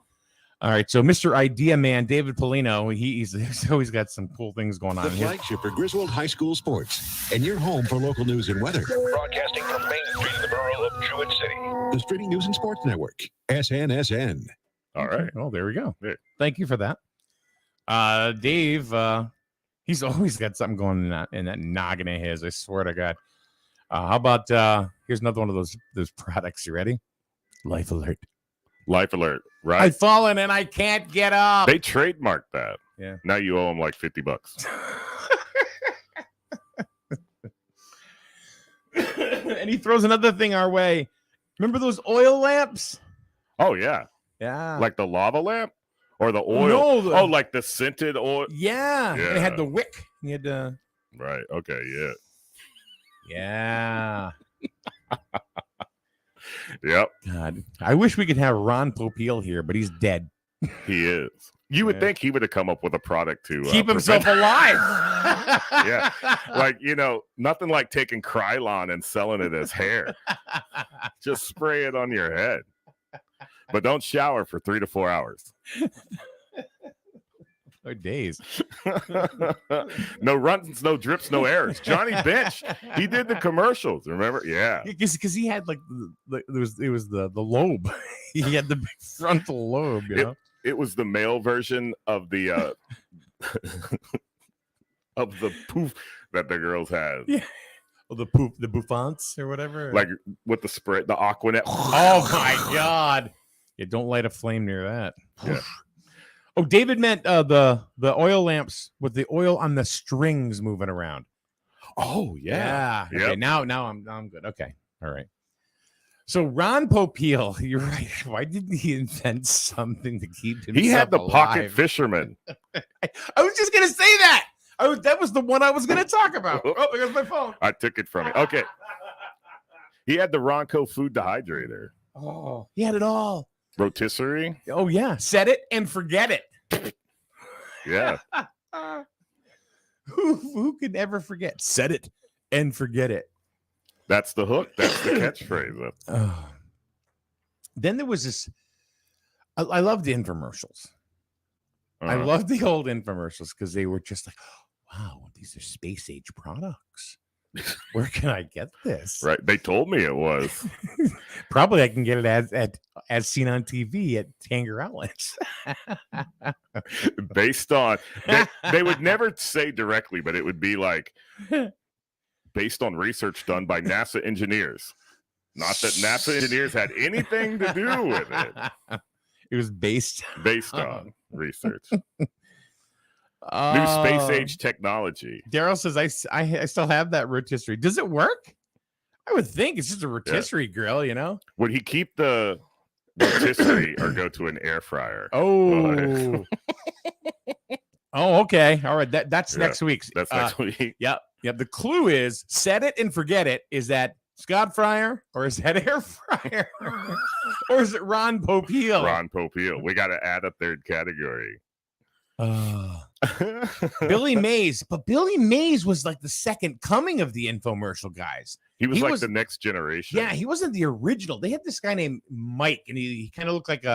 All right, so Mr. Idea Man, David Polino, he's always got some cool things going on The here. flagship for Griswold High School sports, and your home for local news and weather. Broadcasting from Main Street in the borough of Jewett City. The Streeting News and Sports Network, SNSN. All right. Oh, there we go. Yeah. Thank you for that. Dave, he's always got something going in that noggin of his, I swear to God. How about, here's another one of those products. You ready? Life Alert. Life Alert, right? I've fallen and I can't get up. They trademarked that. Yeah. Now you owe them like $50. And he throws another thing our way. Remember those oil lamps? Oh, yeah. Yeah. Like the lava lamp or the oil? No, like the scented oil? Yeah. Yeah. It had the wick. You had Right. Okay. Yeah. Yeah. Yep. God, I wish we could have Ron Popeil here, but he's dead. He is. You would think he would have come up with a product to Keep himself alive. Yeah. Like, nothing like taking Krylon and selling it as hair. Just spray it on your head. But don't shower for 3 to 4 hours. Oh, days. No runs, no drips, no errors. Johnny Bench, he did the commercials. Remember? Yeah. Because he had like it was the lobe. He had the big frontal lobe. It was the male version of the of the poof that the girls had. Yeah. Well, the bouffants or whatever. Like with the spray, the Aquanet. Oh my God! Yeah, don't light a flame near that. Yeah. Oh, David meant the oil lamps with the oil on the strings moving around. Oh yeah. Okay, now I'm good. Okay, all right. So Ron Popeil, you're right. Why didn't he invent something to keep himself He had the alive? pocket fisherman. I was just gonna say that. That was the one I was gonna talk about. Oh, there's my phone. I took it from you. Okay. He had the Ronco food dehydrator. Oh, he had it all. Rotisserie. Oh yeah, set it and forget it. Yeah. Who could ever forget? Set it and forget it. That's the hook. That's the catchphrase. Then there was this. I love the infomercials. I Uh-huh. love the old infomercials because they were just like, wow, these are space age products. Where can I get this? Right. They told me it was. Probably I can get it as seen on TV at Tanger Outlets. Based on they would never say directly, but it would be like based on research done by NASA engineers. Not that NASA engineers had anything to do with it. It was based on research. New space age technology. Daryl says I still have that rotisserie. Does it work? I would think it's just a rotisserie grill, you know. Would he keep the rotisserie or go to an air fryer? Oh. Oh, okay. All right. That's Yeah, next week's. that's next week. Yep. The clue is set it and forget it. Is that Scott Fryer or is that air fryer? Or is it Ron Popeil? Ron Popeil. We got to add a third category. Billy Mays. But Billy Mays was like the second coming of the infomercial guys. He was the next generation. Yeah, he wasn't the original. They had this guy named Mike, and he kind of looked like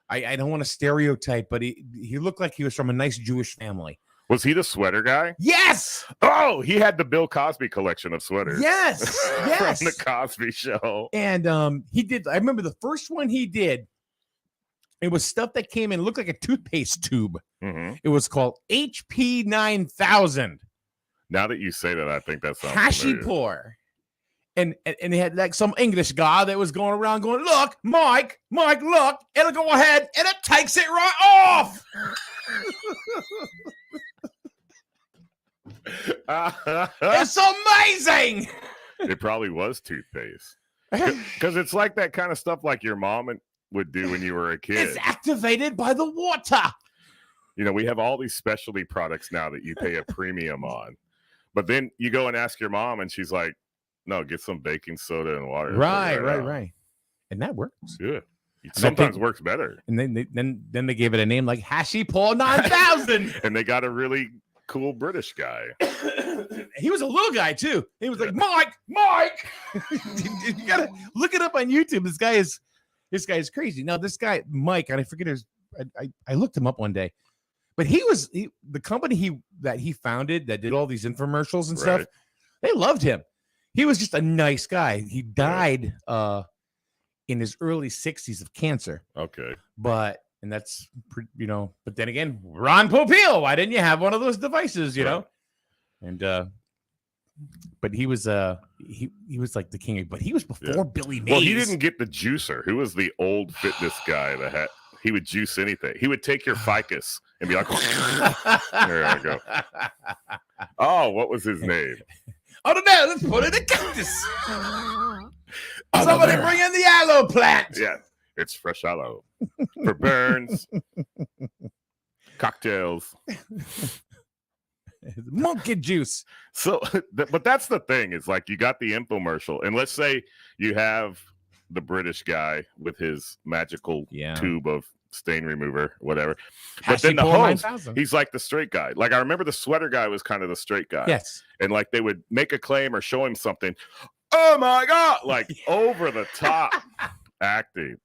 I don't want to stereotype, but he looked like he was from a nice Jewish family. Was he the sweater guy? Yes. Oh, he had the Bill Cosby collection of sweaters. Yes. Yes. From the Cosby Show. And he did. I remember the first one he did. It was stuff that came in, looked like a toothpaste tube. Mm-hmm. It was called HP 9000. Now that you say that, I think that sounds Hashi familiar. pour. And they had like some English guy that was going around going, look, Mike, look, it'll go ahead and it takes it right off. It's amazing. It probably was toothpaste. Because it's like that kind of stuff like your mom would do when you were a kid. It's activated by the water. You know, we have all these specialty products now that you pay a premium on. But then you go and ask your mom and she's like, no, get some baking soda and water. Right. And that works. Yeah. It sometimes works better. And then they gave it a name like Hashi Paul 9000. And they got a really cool British guy. He was a little guy too. He was like, Mike. You gotta look it up on YouTube. This guy is crazy. Now this guy, Mike, and I forget his. I looked him up one day, but the company that he founded that did all these infomercials and stuff. They loved him. He was just a nice guy. He died in his early 60s of cancer. Okay. But then again, Ron Popeil, why didn't you have one of those devices, you know? And but he was he was like the king, but he was before Billy Mays. Well, he didn't get the juicer. Who was the old fitness guy that had he would juice anything. He would take your ficus and be like, there I go. Oh, what was his name? I don't know. Let's put it in cactus. Somebody bring in the aloe plant. Yeah, it's fresh aloe for burns, cocktails, monkey juice. So, but that's the thing is like you got the infomercial, and let's say you have the British guy with his magical tube of stain remover, whatever. But then the host, he's like the straight guy. Like I remember the sweater guy was kind of the straight guy. Yes. And like they would make a claim or show him something. Oh my God, like over the top acting.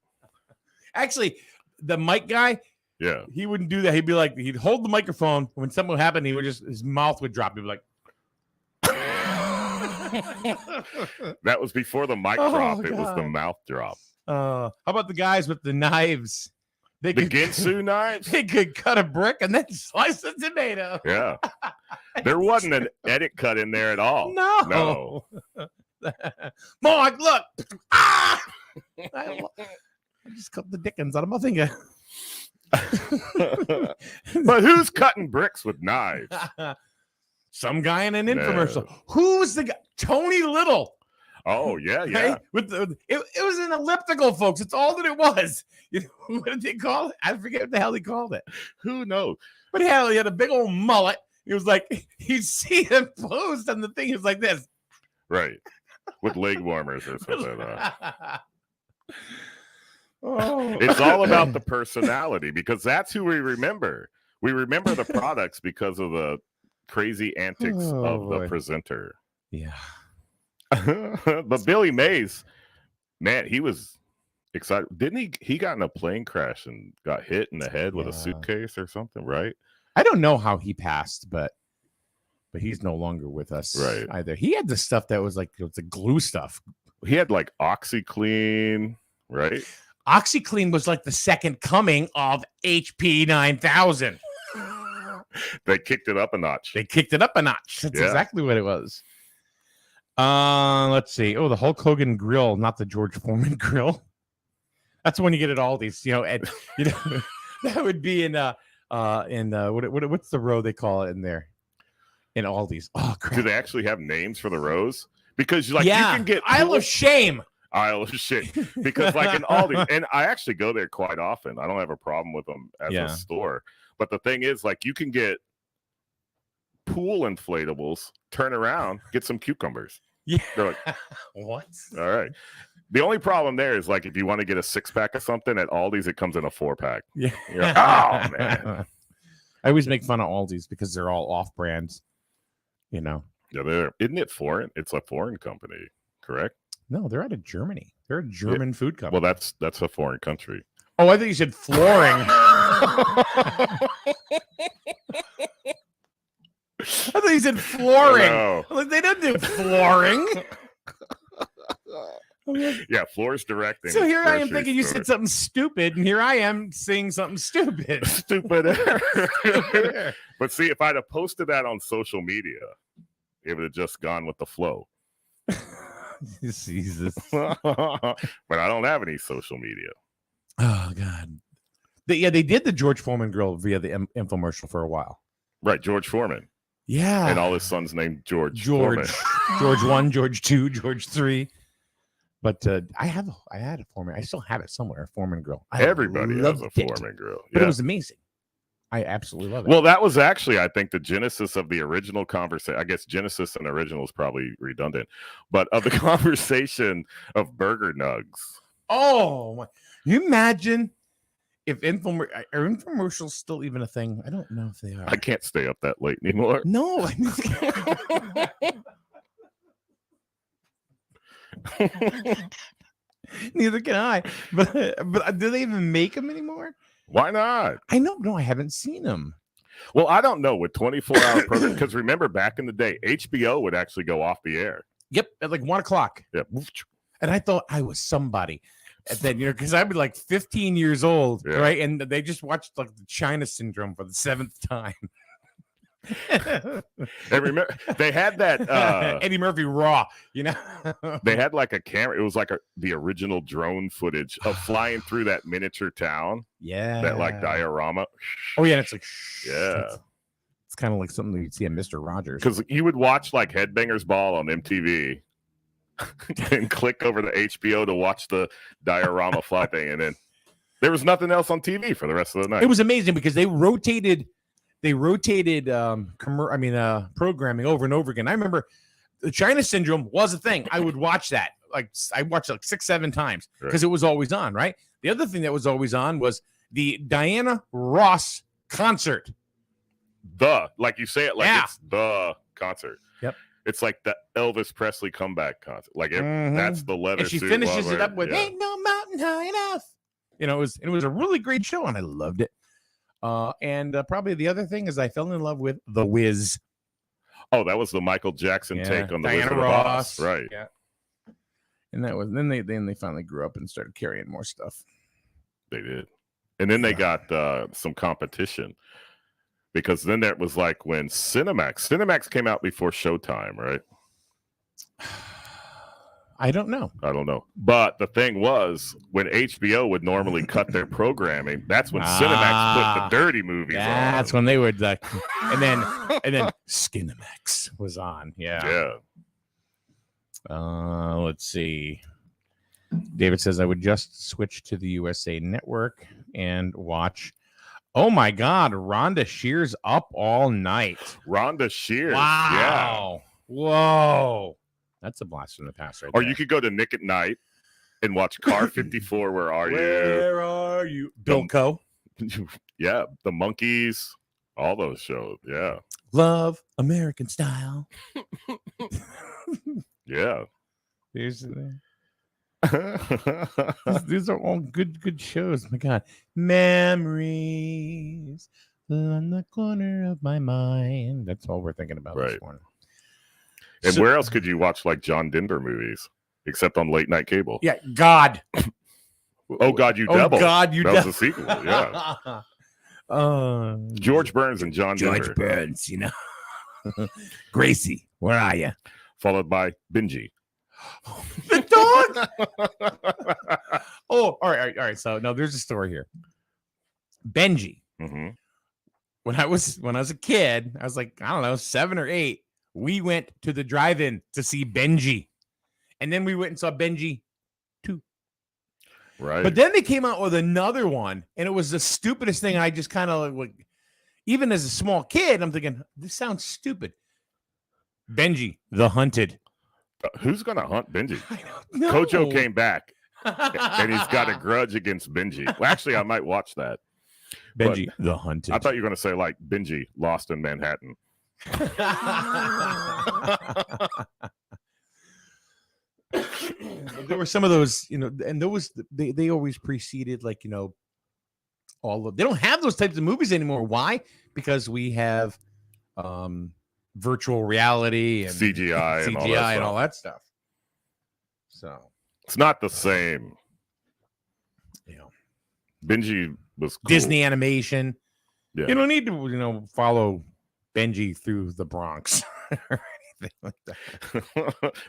Actually, the mic guy, he wouldn't do that. He'd be like, he'd hold the microphone. When something would happen, his mouth would drop. He'd be like, that was before the mic drop. It was the mouth drop. How about the guys with the knives? The Ginsu knives? They could cut a brick and then slice a tomato. Yeah. There wasn't an edit cut in there at all. No. Mark, look. I just cut the dickens out of my finger. But who's cutting bricks with knives? Some guy in an infomercial. Who was the guy? Tony Little. Oh, yeah. Right? It was an elliptical, folks. It's all that it was. You know, what did they call it? I forget what the hell he called it. Who knows? But he had a big old mullet. He was like, you'd see him posed on the thing. He was like this. Right. With leg warmers or something. It's all about the personality, because that's who we remember. We remember the products because of the crazy antics of the presenter. Yeah. But Billy Mays, man, he was excited. Didn't he got in a plane crash and got hit in the head with a suitcase or something, right? I don't know how he passed, but he's no longer with us either. He had the stuff that was like the glue stuff. He had like OxyClean, right? OxyClean was like the second coming of HP 9000. They kicked it up a notch. That's exactly what it was. Let's see. Oh, the Hulk Hogan grill, not the George Foreman grill. That's when you get at Aldi's. You know, that would be in what's the row they call it in there? In Aldi's. Oh, crap. Do they actually have names for the rows? Because you can get Isle of Shame. Isle of Shame. Because like in Aldi, and I actually go there quite often. I don't have a problem with them as a store. But the thing is, like, you can get pool inflatables, turn around, get some cucumbers. Yeah. They're like, what? All right. The only problem there is, like, if you want to get a 6-pack of something at Aldi's, it comes in a 4-pack. Yeah. You're like, oh, man. I always make fun of Aldi's because they're all off-brands, you know. Yeah, isn't it foreign? It's a foreign company, correct? No, they're out of Germany. They're a German food company. Well, that's a foreign country. Oh, I think you said flooring. I thought you said flooring. No. Like, they don't do flooring. Yeah, Floor's directing. So here I am thinking you said something stupid, and here I am saying something stupid. Stupid. But see, if I'd have posted that on social media, it would have just gone with the flow. Jesus. But I don't have any social media. Oh, God. They did the George Foreman grill via the infomercial for a while. Right, George Foreman. Yeah. And all his sons named George Foreman. George 1, George 2, George 3. But I had a Foreman. I still have it somewhere, a Foreman grill. Everybody has a Foreman grill. But it was amazing. I absolutely love it. Well, that was actually, I think, the genesis of the original conversation. I guess genesis and original is probably redundant, but of the conversation of burger nugs. Oh, you imagine if infomercials still even a thing? I don't know if they are. I can't stay up that late anymore. No. Neither can I. But do they even make them anymore? Why not? I don't know. I haven't seen them. Well, I don't know with 24-hour program, because remember back in the day, HBO would actually go off the air. Yep, at like 1 o'clock. Yep. And I thought I was somebody. And then, because I'd be like 15 years old, right? And they just watched like the China Syndrome for the 7th time. And remember, they had that Eddie Murphy Raw, you know. They had like a camera. It was like the original drone footage of flying through that miniature town. Yeah, that like diorama. Oh yeah, and it's like it's kind of like something that you'd see in Mr. Rogers, because you would watch like Headbangers Ball on MTV and click over to HBO to watch the diorama fly thing, and then there was nothing else on TV for the rest of the night. It was amazing because they rotated programming over and over again. I remember the China Syndrome was a thing. I would watch that. Like I watched it like 6-7 times because it was always on, right? The other thing that was always on was the Diana Ross concert. Like you say it like it's the concert. Yep. It's like the Elvis Presley comeback concert. Like that's the leather and she suit finishes it up with "Ain't no mountain high enough." You know, it was a really great show, and I loved it. And probably the other thing is I fell in love with The Wiz. Oh, that was the Michael Jackson take on the Diana Wizard Ross, of Oz, right? Yeah. And that was then they finally grew up and started carrying more stuff. They did, and then they got some competition because then that was like when Cinemax came out before Showtime, right? I don't know. But the thing was, when HBO would normally cut their programming, that's when Cinemax put the dirty movies on. That's when they would, and then Skinemax was on. Yeah. Let's see. David says I would just switch to the USA Network and watch. Oh my God, Rhonda Shear's Up All Night. Rhonda Shear. Wow. Yeah. Whoa. That's a blast from the past, right Or there. you could go to Nick at Night and watch Car 54. Where are you? Where are you? Bilko. Yeah, the Monkees, all those shows. Yeah. Love American Style. Yeah. These are all good shows. My God. Memories on the corner of my mind. That's all we're thinking about this morning. And where else could you watch like John Denver movies except on late night cable? Yeah, God. Oh God, you devil. Oh God, you devil. That was devil. a sequel. Yeah. George Burns and John Denver. George Burns, Gracie, where are you? Followed by Benji. The dog. All right. So no, there's a story here. Benji. Mm-hmm. When I was a kid, I was like, I don't know, 7 or 8. We went to the drive-in to see Benji, and then we went and saw Benji 2. Right. But then they came out with another one, and it was the stupidest thing. I just kind of like, even as a small kid, I'm thinking, this sounds stupid. Benji, the Hunted. Who's gonna hunt Benji? No. Kojo came back, and he's got a grudge against Benji. Well, actually, I might watch that. Benji, the Hunted. I thought you were gonna say like Benji Lost in Manhattan. There were some of those, and those they always preceded, like, all of. They don't have those types of movies anymore. Why? Because we have virtual reality and CGI and all that stuff. So it's not the same. Benji was cool. Disney animation. Yeah. You don't need to, follow Benji through the Bronx or anything like that.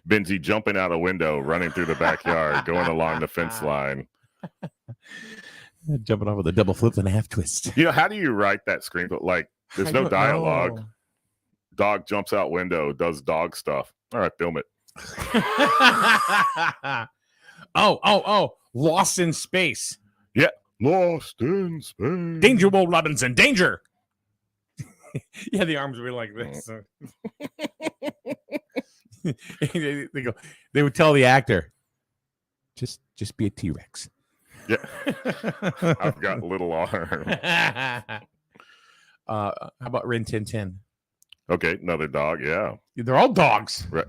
Benji jumping out a window, running through the backyard, going along the fence line. Jumping off with a double flip and a half twist. How do you write that screenplay? Like, there's no dialogue. Know. Dog jumps out window, does dog stuff. All right, film it. Oh, Lost in Space. Yeah. Lost in Space. Danger, Will Robinson. Danger. Yeah, the arms were like this. They would tell the actor, just be a T-Rex. Yeah. I've got little arms. How about Rin Tin Tin? Okay, another dog. Yeah. They're all dogs. Right.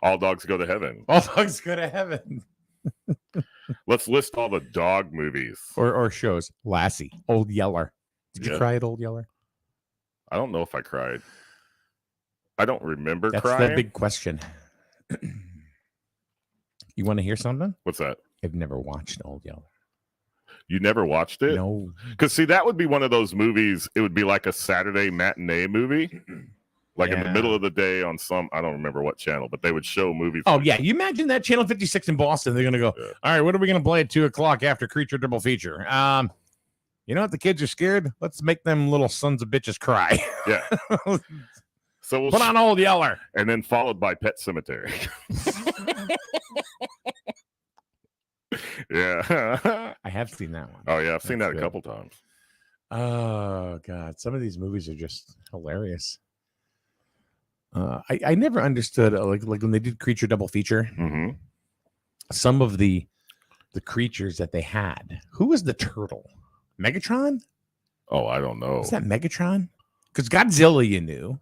All dogs go to heaven. All dogs go to heaven. Let's list all the dog movies. Or shows. Lassie. Old Yeller. Did you cry at Old Yeller? I don't know if I cried. I don't remember That's crying. the big question. You want to hear something? What's that? I've never watched Old Yeller. You never watched it? No. Because, see, that would be one of those movies. It would be like a Saturday matinee movie. Like in the middle of the day on some, I don't remember what channel, but they would show movies. Oh, yeah. You imagine that Channel 56 in Boston. They're going to go, all right, what are we going to play at 2 o'clock after Creature Double Feature? If the kids are scared, let's make them little sons of bitches cry. Yeah. So we'll put on Old Yeller. And then followed by Pet Cemetery. Yeah. I have seen that one. Oh, yeah. I've seen that a couple times. Oh, God. Some of these movies are just hilarious. I never understood, like when they did Creature Double Feature, some of the creatures that they had. Who was the turtle? Megatron? Oh, I don't know. Is that Megatron? Because Godzilla, you knew.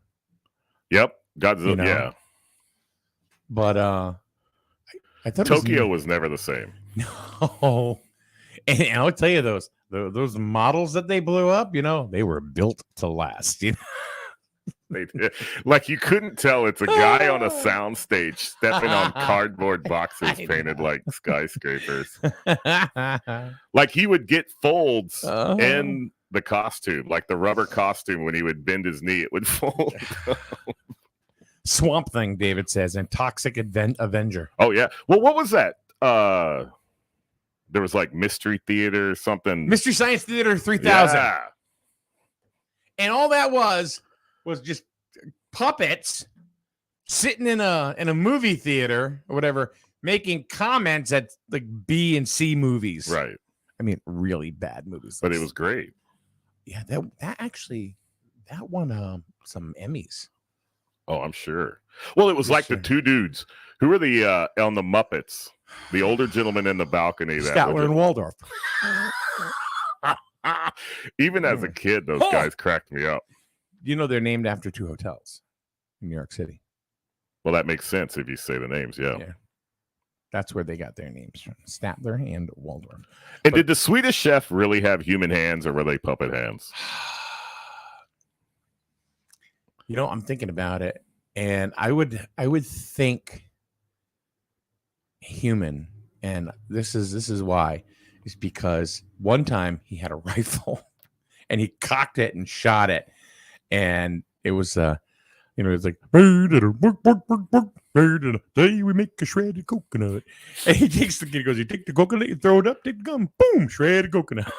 Yep. Godzilla, yeah. But I thought Tokyo was never the same. No. And I'll tell you, those models that they blew up, they were built to last. They did. Like, you couldn't tell it's a guy on a sound stage stepping on cardboard boxes painted like skyscrapers. Like, he would get folds in the costume, like the rubber costume. When he would bend his knee, it would fold. Swamp Thing, David says, and Toxic Avenger. Oh yeah. Well, what was that? There was like Mystery Theater or something. Mystery Science Theater 3000. Yeah. And all that was just puppets sitting in a movie theater or whatever, making comments at like B and C movies. Right. I mean, really bad movies. But it was great. Yeah, that won some Emmys. Oh, I'm sure. Well, it was like the two dudes who were the on the Muppets, the older gentleman in the balcony. Statler and Waldorf. Even as a kid, those guys cracked me up. You know, they're named after two hotels in New York City. Well, that makes sense if you say the names. Yeah. That's where they got their names from, Statler and Waldorf. And did the Swedish Chef really have human hands, or were they puppet hands? You know, I'm thinking about it, and I would think human, and this is why. Is because one time he had a rifle, and he cocked it and shot it, and it was it's like day we make a shredded coconut, and he takes the kid, goes, you take the coconut, you throw it up, take the gum, boom, shredded coconut.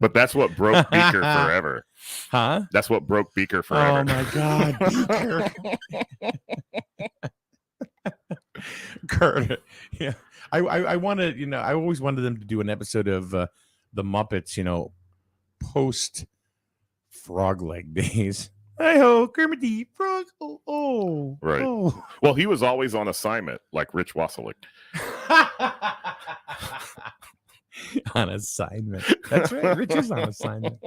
But that's what broke Beaker forever. Huh? That's what broke Beaker forever. Oh my God, Beaker. Kurt. Yeah. I wanted, I always wanted them to do an episode of the Muppets, post Frog Leg days. Hey ho, Kermit the Frog. Oh, right. Oh. Well, he was always on assignment, like Rich Wasserlich. On assignment. That's right. Rich is on assignment.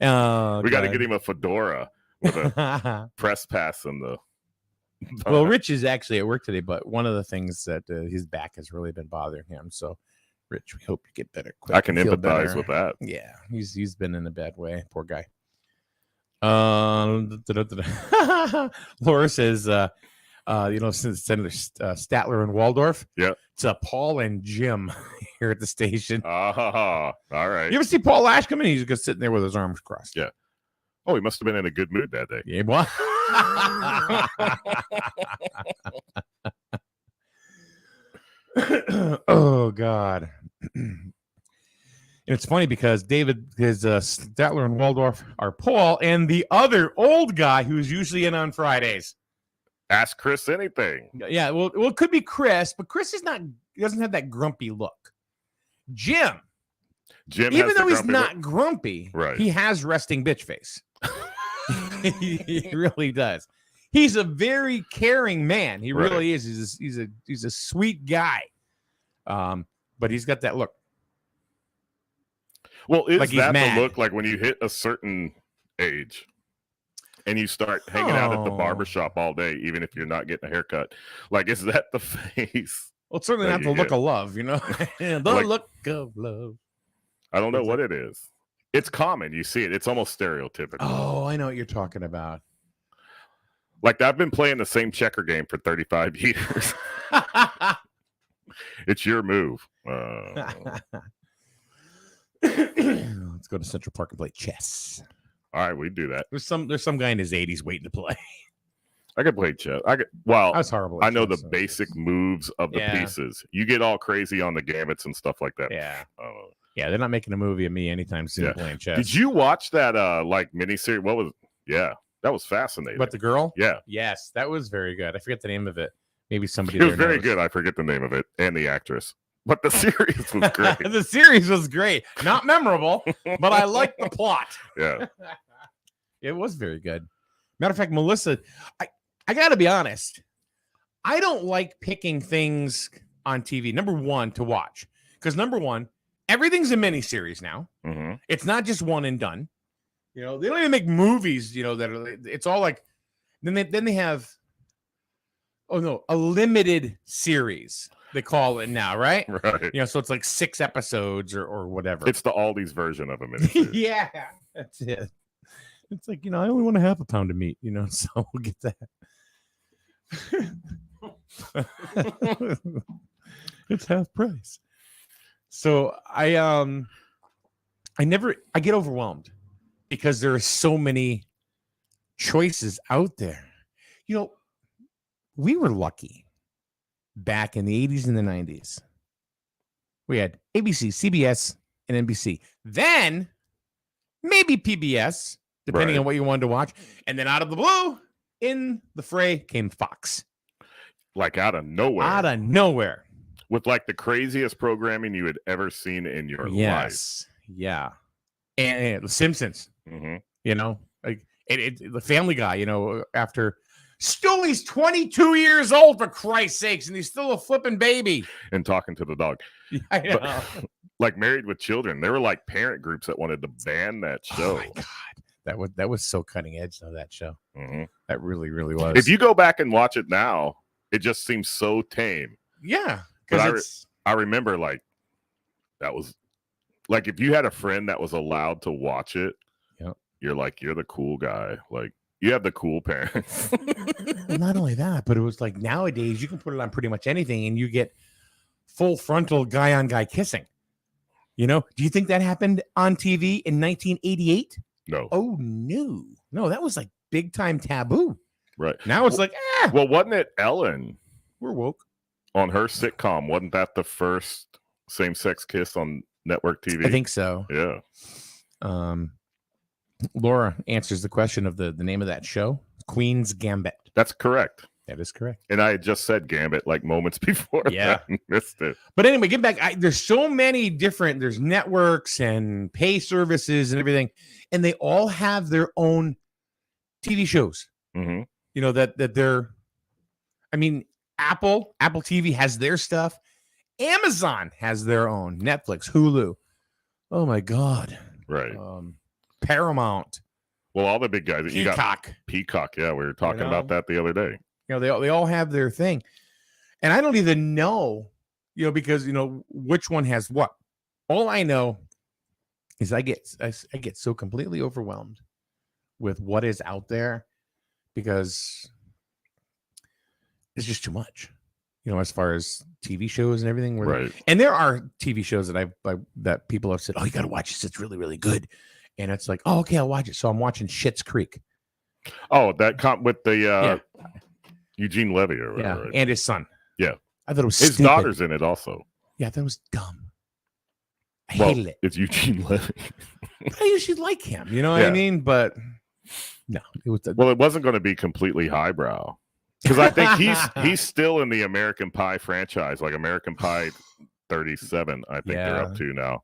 Oh, we got to God. get him a fedora with a press pass and the. Well, Rich is actually at work today, but one of the things that his back has really been bothering him. So, Rich, we hope you get better quick. I can Feel empathize better. with that. Yeah, he's been in a bad way. Poor guy. Laura says, since Senator Statler and Waldorf, yeah, it's Paul and Jim here at the station. All right. You ever see Paul Ash come in? He's just sitting there with his arms crossed. Yeah. Oh, he must have been in a good mood that day. Yeah, what? Oh God. And it's funny because David, his Statler and Waldorf are Paul and the other old guy who's usually in on Fridays. Ask Chris anything. Yeah, well, it could be Chris, but Chris he doesn't have that grumpy look. Jim, even though he's not grumpy, right, he has resting bitch face. He really does. He's a very caring man. He really is. He's a sweet guy. But he's got that look. Well, is like that the look like when you hit a certain age and you start hanging out at the barbershop all day, even if you're not getting a haircut? Like, is that the face? Well, it's certainly not the look of love, the look of love. I don't know what it is. It's common. You see it. It's almost stereotypical. Oh, I know what you're talking about. Like, I've been playing the same checker game for 35 years. It's your move. Let's go to Central Park and play chess. All right, we do that. There's some guy in his 80s waiting to play. I could play chess. That's horrible. I know the basic moves of the pieces. You get all crazy on the gambits and stuff like that. Yeah. Yeah, they're not making a movie of me anytime soon playing chess. Did you watch that miniseries? What was? Yeah, that was fascinating. But the girl? Yeah. Yes, that was very good. I forget the name of it. Maybe somebody. It was very good. I forget the name of it and the actress. But the series was great. The series was great. Not memorable, but I liked the plot. Yeah. It was very good. Matter of fact, Melissa, I got to be honest. I don't like picking things on TV, number one, to watch. Because number one, everything's a miniseries now. Mm-hmm. It's not just one and done. They don't even make movies, that are, it's all like, then they have, a limited series. They call it now, right? Right. So it's like 6 episodes or whatever. It's the Aldi's version of a miniseries. Yeah, that's it. It's like, I only want a half a pound of meat, so we'll get that. It's half price. So I get overwhelmed because there are so many choices out there. You know, we were lucky back in the 80s and the 90s. We had ABC, CBS, and NBC. Then maybe PBS, depending on what you wanted to watch. And then out of the blue, in the fray came Fox. Like out of nowhere. Out of nowhere. With like the craziest programming you had ever seen in your life. Yeah. And The Simpsons. Mm-hmm. You know, like the Family Guy, you know, after still he's 22 years old, for Christ's sakes, and he's still a flipping baby. And talking to the dog. Yeah, I know. But, like Married with Children, there were like parent groups that wanted to ban that show. Oh my God. That was so cutting edge, though, that show. Mm-hmm. That really, really was. If you go back and watch it now, it just seems so tame. Yeah. But I remember like that was like if you had a friend that was allowed to watch it, you're like, you're the cool guy. Like you have the cool parents. Well, not only that, but it was like nowadays you can put it on pretty much anything and you get full frontal guy on guy kissing. You know, do you think that happened on TV in 1988? No. Oh, no, that was like big time taboo. Right. Now it's like, well, wasn't it Ellen? We're woke. On her sitcom, wasn't that the first same-sex kiss on network TV? I think so. Yeah. Laura answers the question of the name of that show, Queen's Gambit. That's correct. That is correct. And I had just said Gambit like moments before. Yeah. I missed it. But anyway, get back. There's so many different, there's networks and pay services and everything, and they all have their own TV shows. Mm-hmm. You know, that they're, I mean, Apple TV has their stuff. Amazon has their own. Netflix, Hulu. Oh my God. Right. Paramount. Well, all the big guys. You got Peacock. Yeah, we were talking about that the other day. You know, they all have their thing. And I don't even know, you know, because, you know, which one has what. All I know is I get so completely overwhelmed with what is out there because it's just too much, you know, as far as TV shows and everything. Right. And there are TV shows that that people have said, oh, you got to watch this. It's really, really good. And it's like, oh, okay, I'll watch it. So I'm watching Schitt's Creek. Oh, that with the Eugene Levy or whatever. Right? And his son. Yeah. I thought it was his stupid. daughter's in it also. Yeah, that was dumb. I hated it. It's Eugene Levy. I usually like him, you know what I mean? But no, it was. Well, it wasn't going to be completely highbrow because I think he's still in the American Pie franchise, like American Pie 37. I think they're up to now.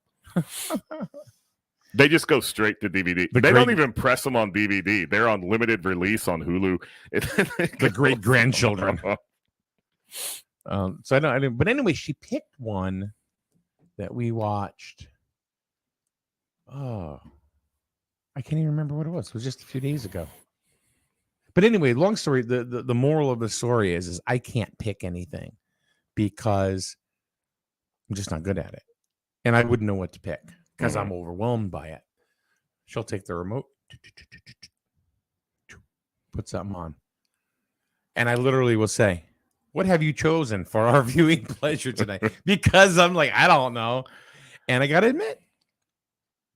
They just go straight to DVD. They don't even press them on DVD. They're on limited release on Hulu. The great grandchildren. So I don't. But anyway, she picked one that we watched. Oh, I can't even remember what it was. It was just a few days ago. But anyway, long story. The moral of the story is I can't pick anything because I'm just not good at it, and I wouldn't know what to pick. Because I'm overwhelmed by it. She'll take the remote, put something on. And I literally will say, what have you chosen for our viewing pleasure tonight? Because I'm like, I don't know. And I got to admit,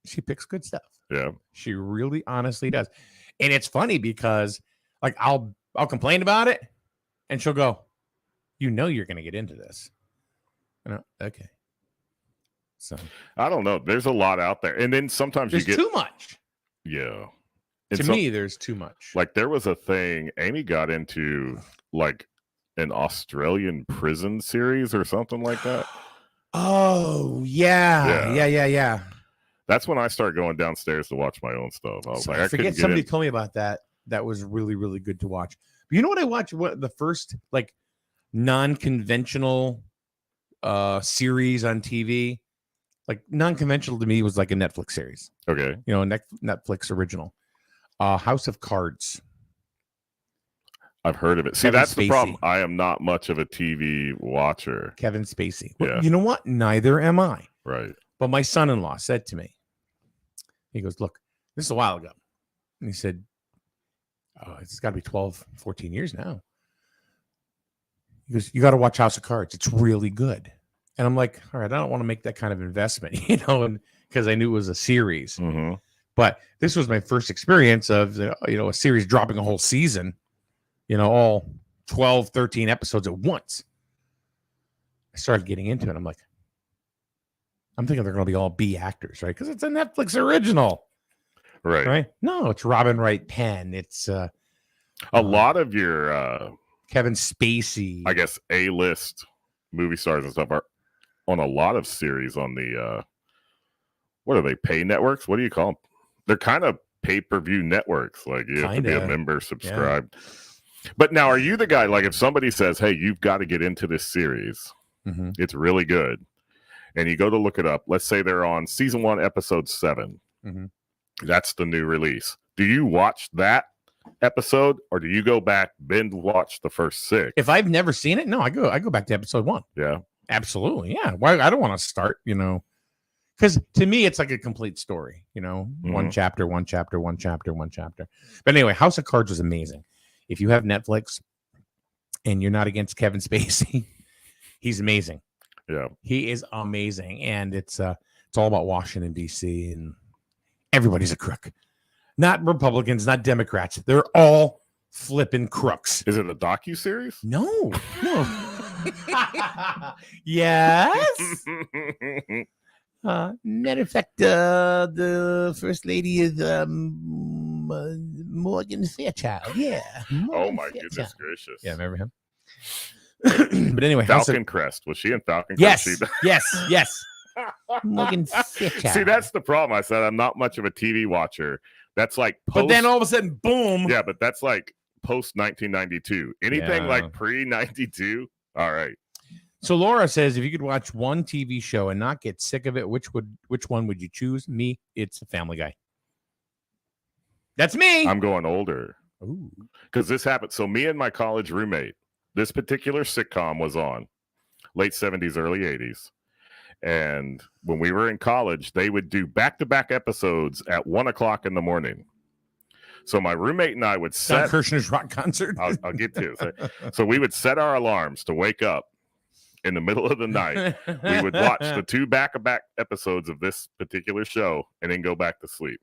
she picks good stuff. Yeah. She really honestly does. And it's funny because like I'll complain about it and she'll go, you know you're going to get into this. And okay. So I don't know. There's a lot out there, and then sometimes there's you get too much. Yeah, and to me, there's too much. Like there was a thing Amy got into, like an Australian prison series or something like that. Oh yeah. That's when I started going downstairs to watch my own stuff. I was like, I forget somebody told me about that. That was really, really good to watch. But you know what I watched? What the first like non-conventional series on TV. Like non-conventional to me was like a Netflix series. Okay. You know, a Netflix original. House of Cards. I've heard of it. See, that's the problem. I am not much of a TV watcher. Kevin Spacey. Yeah. Well, you know what? Neither am I. Right. But my son-in-law said to me, he goes, look, this is a while ago. And he said, it's got to be 12, 14 years now. He goes, you got to watch House of Cards. It's really good. And I'm like, all right, I don't want to make that kind of investment, you know, and because I knew it was a series. Mm-hmm. But this was my first experience of a series dropping a whole season, all 12, 13 episodes at once. I started getting into it. I'm thinking they're going to be all B actors, right? Because it's a Netflix original, right? No, it's Robin Wright Penn. It's a lot of your Kevin Spacey. I guess A-list movie stars and stuff are on a lot of series on the what are they, pay networks? What do you call them? They're kind of pay-per-view networks. Like you have to be a member, subscribed. Yeah. But now, are you the guy, like if somebody says, hey, you've got to get into this series, it's really good, and you go to look it up, let's say they're on season 1, episode 7. That's the new release. Do you watch that episode, or do you go back, binge watch the first 6? If I've never seen it, no, I go back to episode 1. Yeah. Absolutely. Yeah. Why? I don't want to start, because to me, it's like a complete story, one chapter. But anyway, House of Cards was amazing. If you have Netflix and you're not against Kevin Spacey, he's amazing. Yeah. He is amazing. And it's all about Washington, D.C. and everybody's a crook. Not Republicans, not Democrats. They're all flipping crooks. Is it a docuseries? No. Yes. Matter of fact, the first lady is Morgan Fairchild. Yeah. Oh my goodness gracious. Yeah, remember him? But anyway, Falcon Crest. Was she in Falcon Crest? Yes. Morgan Fairchild. See, that's the problem. I said I'm not much of a TV watcher. That's like but then all of a sudden, boom. Yeah, but that's like post 1992. Anything like pre 92. All right. So Laura says, if you could watch one TV show and not get sick of it, which one would you choose? Me, it's Family Guy. That's me. I'm going older. Ooh. Because this happened. So me and my college roommate, this particular sitcom was on late 70s, early 80s. And when we were in college, they would do back-to-back episodes at 1:00 in the morning. So my roommate and I would set John Kirshner's rock concert. I'll get to it. So we would set our alarms to wake up in the middle of the night. We would watch the 2 back-to-back episodes of this particular show and then go back to sleep.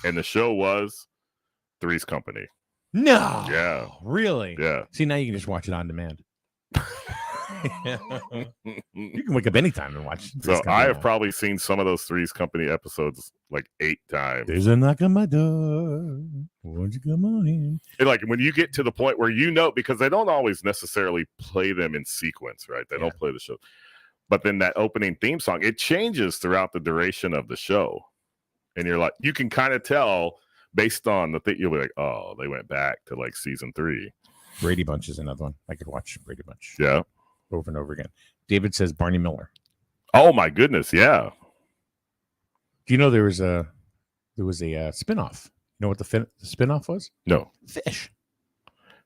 And the show was Three's Company. No. Yeah. Really? Yeah. See, now you can just watch it on demand. You can wake up anytime and watch. So I have probably seen some of those Three's Company episodes like 8 times. There's a knock on my door. Won't you come on in? And like when you get to the point where because they don't always necessarily play them in sequence, right? They don't play the show. But then that opening theme song, it changes throughout the duration of the show. And you're like, you can kind of tell based on the thing, you'll be like, oh, they went back to like season 3. Brady Bunch is another one. I could watch Brady Bunch. Yeah. Over and over again. David says Barney Miller. Oh my goodness, yeah. Do you know there was a spinoff? You know what the spinoff was? No. Fish.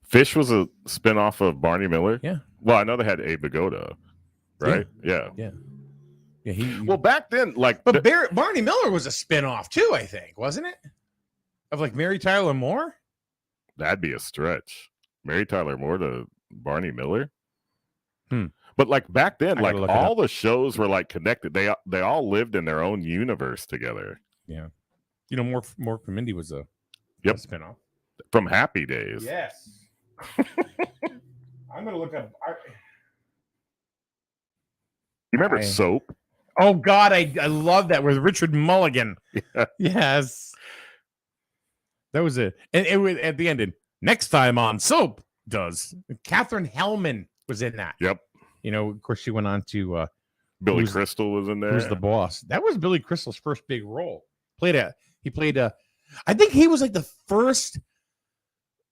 Fish was a spinoff of Barney Miller? Yeah. Well, I know they had Abe Vigoda, right? Yeah. Well, back then, like but Barney Miller was a spinoff too, I think, wasn't it? Of like Mary Tyler Moore? That'd be a stretch. Mary Tyler Moore to Barney Miller? But like back then, like all the shows were like connected. They all lived in their own universe together. Yeah. You know, More for Mindy was a spinoff. From Happy Days. Yes. I'm gonna look up. You remember Soap? Oh God, I love that with Richard Mulligan. Yeah. Yes. That was it. And it was at the end. Next time on Soap does. Katherine Hellman was in that. Yep. You know, of course, she went on to Billy Crystal was in there. Who's the boss? That was Billy Crystal's first big role. He played a. I think he was like the first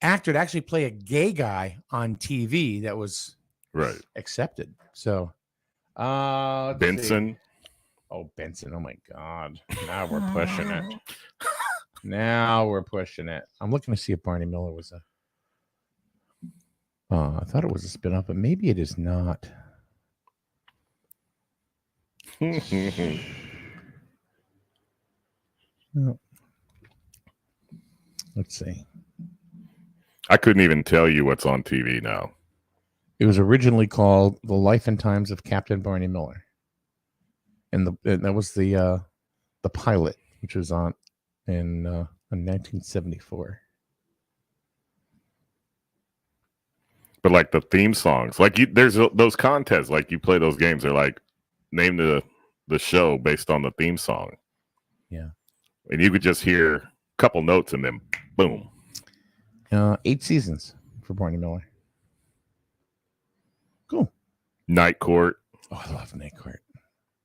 actor to actually play a gay guy on TV that was accepted. So, Benson. Oh, Benson! Oh my God! Now we're pushing it. Now we're pushing it. I'm looking to see if Barney Miller was a. I thought it was a spinoff, but maybe it is not. No. Let's see. I couldn't even tell you what's on TV now. It was originally called The Life and Times of Captain Barney Miller, and that was the pilot, which was on in 1974. But like the theme songs, like there's those contests, like you play those games. They're like name the show based on the theme song. Yeah, and you could just hear a couple notes and then boom. 8 seasons for Barney Miller. Cool. Night Court. Oh, I love Night Court.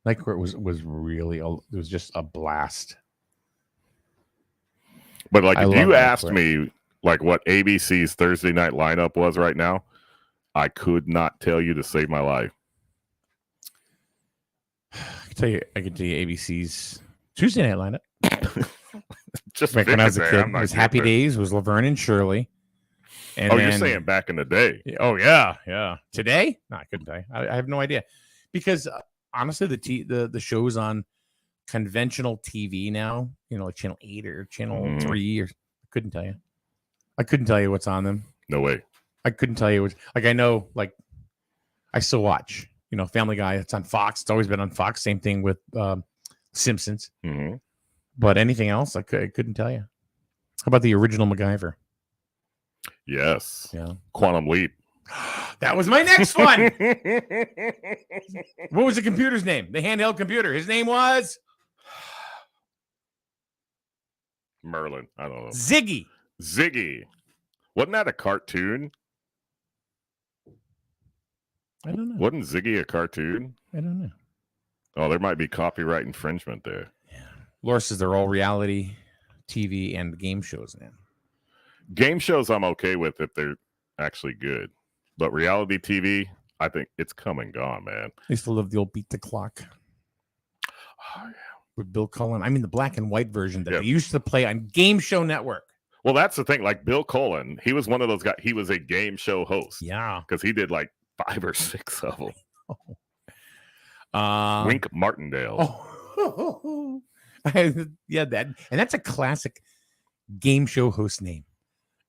Night Court was really it was just a blast. But like, if you asked me like what ABC's Thursday night lineup was right now, I could not tell you to save my life. I can tell you ABC's Tuesday night lineup. Just like when I was a kid, I'm it not was getting Happy there. Days, was Laverne and Shirley. And you're saying back in the day? Oh yeah. Today? No, I couldn't tell you. I have no idea, because honestly, the shows on conventional TV now, like Channel 8 or Channel 3, or I couldn't tell you. I couldn't tell you what's on them. No way. I couldn't tell you what. Like, I know, like, I still watch, Family Guy. It's on Fox. It's always been on Fox. Same thing with Simpsons. Mm-hmm. But anything else, I couldn't tell you. How about the original MacGyver? Yes. Yeah. Quantum Leap. That was my next one. What was the computer's name? The handheld computer. His name was Merlin. I don't know. Ziggy. Wasn't that a cartoon? I don't know. Wasn't Ziggy a cartoon? I don't know. Oh, there might be copyright infringement there. Laura says they're all reality TV and game shows now. Game shows I'm okay with if they're actually good. But reality TV, I think it's come and gone, man. I used to love the old Beat the Clock. Oh, yeah. With Bill Cullen. I mean, the black and white version that they used to play on Game Show Network. Well, that's the thing. Like Bill Cullen, he was one of those guys. He was a game show host. Yeah. Because he did like 5 or 6 of them. Wink Martindale. Oh. Yeah, that's a classic game show host name.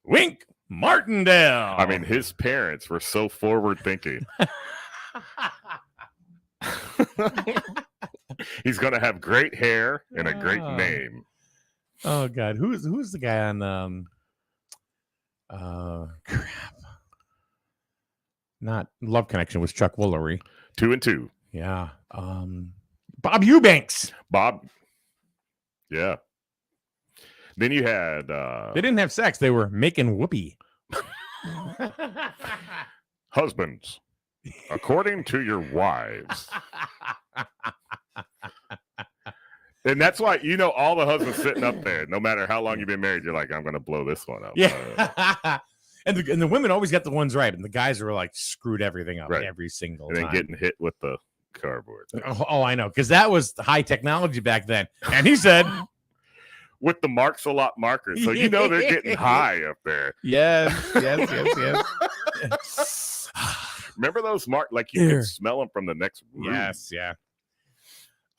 Wink Martindale. I mean, his parents were so forward thinking. He's gonna have great hair and a great name. Oh God, who's the guy on crap? Not Love Connection was Chuck Woolery. 2 and 2. Yeah. Bob Eubanks. Yeah. Then you had they didn't have sex, they were making whoopee. Husbands, according to your wives. And that's why, all the husbands sitting up there, no matter how long you've been married, you're like, I'm going to blow this one up. Yeah. And the women always got the ones right. And the guys are like screwed everything up every single time. And then getting hit with the cardboard. Oh, I know. Because that was high technology back then. And he said... with the Marks-a-Lot markers. So they're getting high up there. Yes. Remember those marks? Like you could smell them from the next room. Yes, yeah.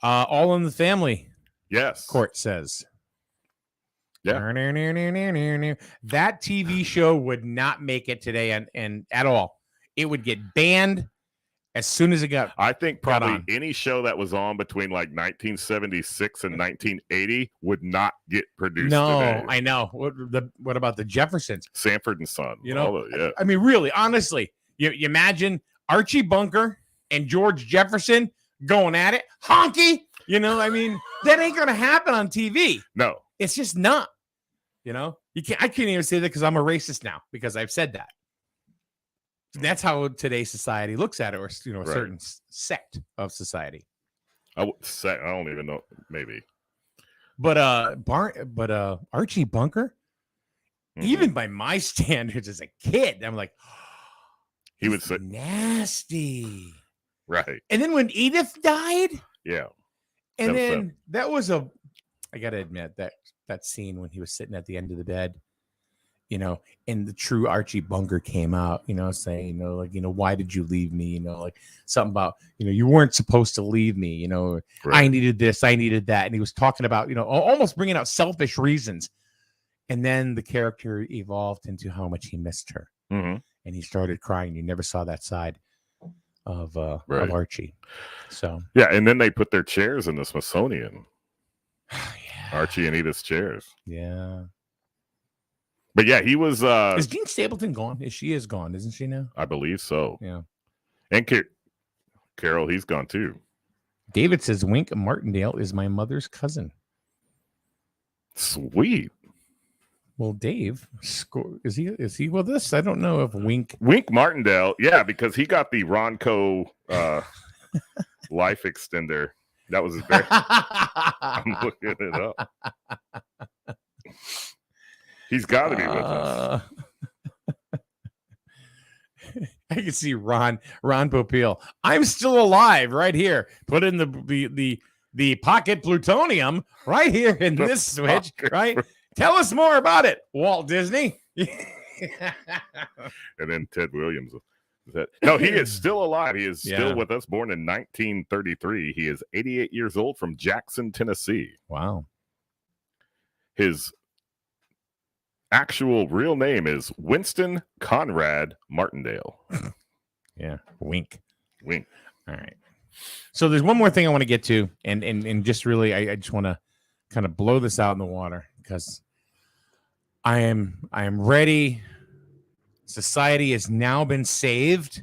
All in the Family. Yes. Court says. Yeah. That TV show would not make it today and at all. It would get banned as soon as it got. I think probably any show that was on between like 1976 and 1980 would not get produced. No, today. I know. What about the Jeffersons? Sanford and Son. Yeah. I mean, really, honestly, you imagine Archie Bunker and George Jefferson going at it, honky. I mean, that ain't gonna happen on TV. No, it's just not. You can't. I can't even say that because I'm a racist now because I've said that. That's how today's society looks at it, or a certain sect of society. I don't even know. Maybe, but Archie Bunker, even by my standards as a kid, I'm like, he was nasty, right? And then when Edith died, and then that was I gotta admit that scene when he was sitting at the end of the bed. And the true Archie Bunker came out, saying, why did you leave me? Like something about, you weren't supposed to leave me, right. I needed this, I needed that. And he was talking about, almost bringing out selfish reasons. And then the character evolved into how much he missed her. Mm-hmm. And he started crying. You never saw that side of Archie. So, yeah. And then they put their chairs in the Smithsonian. Yeah. Archie and Edith's chairs. Yeah. But yeah, he was. Is Jean Stapleton gone? She is gone, isn't she now? I believe so. Yeah. And Carol, he's gone too. David says Wink Martindale is my mother's cousin. Sweet. Well, Dave, is he with us? I don't know if Wink Martindale, yeah, because he got the Ronco life extender. That was his very. I'm looking it up. He's got to be with us. I can see Ron Popeil. I'm still alive right here. Put in the pocket plutonium right here in this switch, right? Tell us more about it, Walt Disney. And then Ted Williams. No, he is still alive. He is still with us, born in 1933. He is 88 years old, from Jackson, Tennessee. Wow. His actual real name is Winston Conrad Martindale. Yeah, Wink. All right. So there's one more thing I want to get to, and just really, I just want to kind of blow this out in the water, because I am ready. Society has now been saved.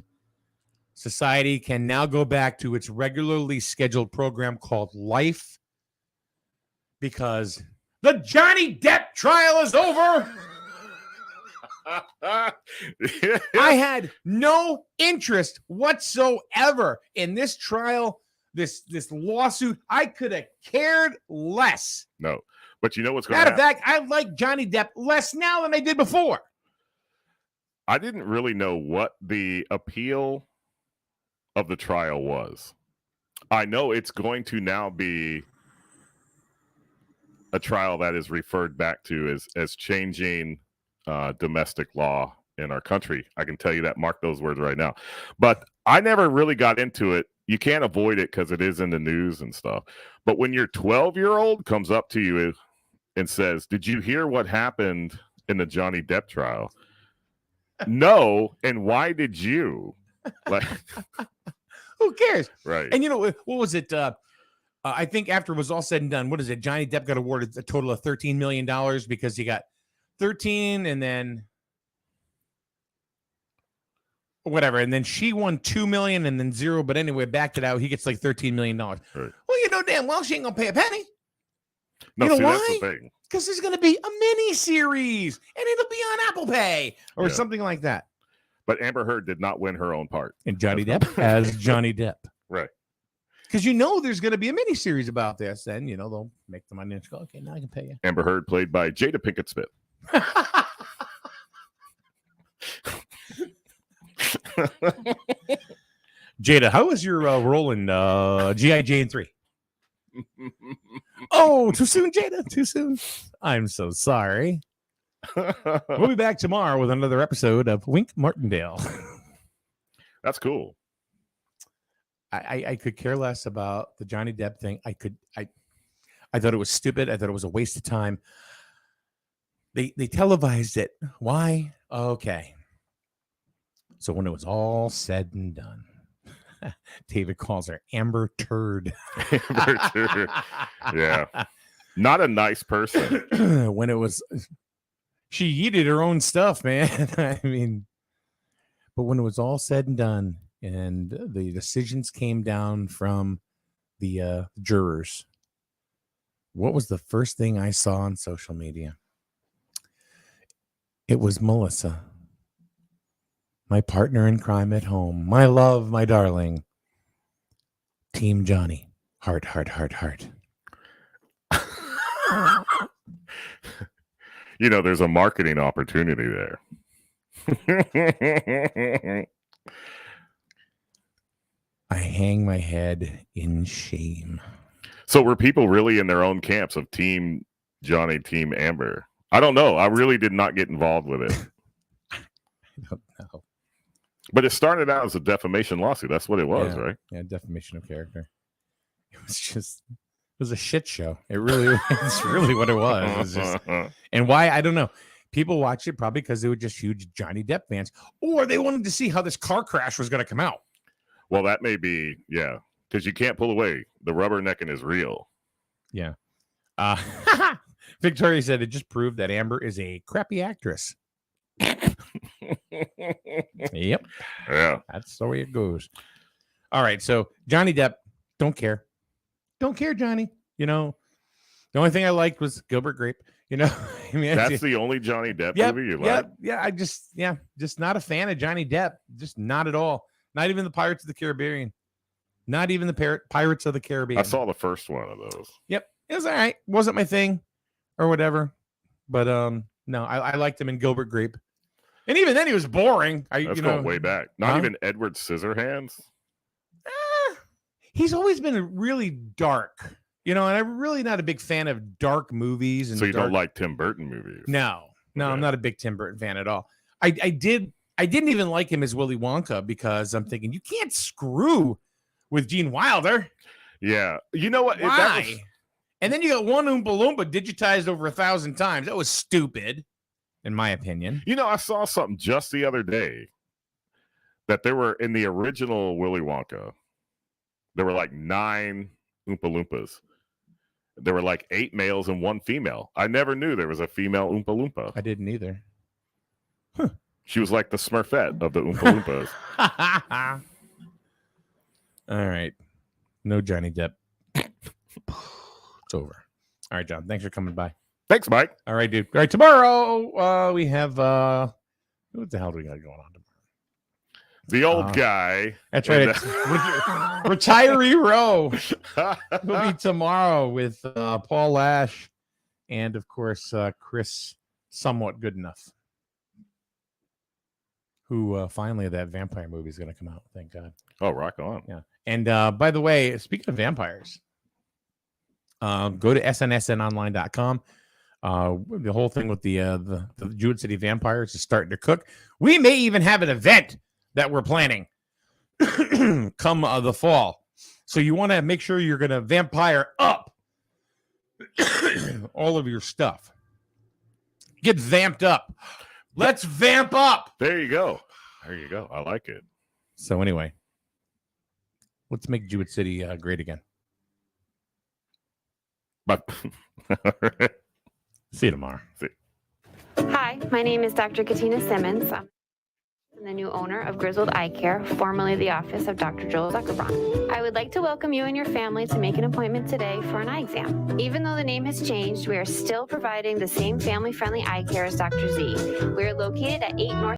Society can now go back to its regularly scheduled program called Life, because the Johnny Depp trial is over. I had no interest whatsoever in this trial, this lawsuit. I could have cared less. No, but you know what's going on? Matter of fact, I like Johnny Depp less now than I did before. I didn't really know what the appeal of the trial was. I know it's going to now be a trial that is referred back to as changing domestic law in our country. I can tell you that. Mark those words right now. But I never really got into it. You can't avoid it because it is in the news and stuff. But when your 12-year-old comes up to you and says, "Did you hear what happened in the Johnny Depp trial?" No, and why did you? Like, who cares? Right. And you know, what was it? I think after it was all said and done, what is it? Johnny Depp got awarded a total of $13 million because he got 13 and then whatever. And then she won $2 million and then 0. But anyway, backed it out. He gets like $13 million. Right. Well, you know damn well she ain't going to pay a penny. No, you know see, why? that's the thing. Because there's going to be a mini series and it'll be on Apple Pay or something like that. But Amber Heard did not win her own part. And Johnny Depp as Johnny Depp. Right. Because you know there's going to be a mini series about this. Then, you know, they'll make the money and go, okay, now I can pay you. Amber Heard played by Jada Pinkett Smith. Jada, how was your role in G.I. Jane 3? Oh, too soon, Jada. Too soon. I'm so sorry. We'll be back tomorrow with another episode of Wink Martindale. That's cool. I could care less about the Johnny Depp thing. I thought it was stupid. I thought it was a waste of time. They televised it. Why? Okay. So when it was all said and done, David calls her Amber Turd. Amber Turd. Yeah. Not a nice person. When it was, she yeeted her own stuff, man. I mean, but when it was all said and done and the decisions came down from the jurors, what was the first thing I saw on social media? It was Melissa, my partner in crime at home, my love, my darling. Team Johnny. Heart, heart, heart, heart. You know, there's a marketing opportunity there. I hang my head in shame. So were people really in their own camps of Team Johnny, Team Amber? I don't know. I really did not get involved with it. I don't know. But it started out as a defamation lawsuit. That's what it was, right? Yeah, defamation of character. It was a shit show. It really it's really what it was. It was just, and why, I don't know. People watched it probably because they were just huge Johnny Depp fans, or they wanted to see how this car crash was going to come out. Well, that may be, yeah, because you can't pull away. The rubbernecking is real. Yeah. Victoria said it just proved that Amber is a crappy actress. Yep. Yeah. That's the way it goes. All right. So Johnny Depp, don't care. Don't care, Johnny. You know, the only thing I liked was Gilbert Grape. You know, I mean, That's the only Johnny Depp movie you like? Yeah. Just not a fan of Johnny Depp. Just not at all. Not even the Pirates of the Caribbean. Not even the Pirates of the Caribbean. I saw the first one of those. Yep. It was all right. Wasn't my thing or whatever. But no, I liked him in Gilbert Grape. And even then he was boring. That's going way back. Not even Edward Scissorhands. He's always been really dark. You know, and I'm really not a big fan of dark movies. And so you don't like Tim Burton movies? No, I'm not a big Tim Burton fan at all. I didn't even like him as Willy Wonka because I'm thinking you can't screw with Gene Wilder. Yeah. You know what? Why? And then you got one Oompa Loompa digitized over 1,000 times. That was stupid, in my opinion. You know, I saw something just the other day that there were in the original Willy Wonka, there were like 9 Oompa Loompas. There were like 8 males and 1 female. I never knew there was a female Oompa Loompa. I didn't either. Huh. She was like the Smurfette of the Oompa Loompas. All right. No Johnny Depp. It's over. All right, John. Thanks for coming by. Thanks, Mike. All right, dude. All right, tomorrow we have what the hell do we got going on tomorrow? The old guy. That's right. Retiree Row will be tomorrow with Paul Lash and, of course, Chris Somewhat Good Enough, who finally that vampire movie is going to come out. Thank God. Oh, rock on. Yeah. And by the way, speaking of vampires, go to snsnonline.com. The whole thing with the Jewett City Vampires is starting to cook. We may even have an event that we're planning come the fall. So you want to make sure you're going to vampire up all of your stuff. Get vamped up. Let's vamp up. There you go. There you go. I like it. So anyway, let's make Jewett City great again. But see you tomorrow. See. Hi, my name is Dr. Katina Simmons. I'm the new owner of Grizzled Eye Care, formerly the office of Dr. Joel Zuckerbrand. I would like to welcome you and your family to make an appointment today for an eye exam. Even though the name has changed, we are still providing the same family-friendly eye care as Dr. Z. We are located at 8 North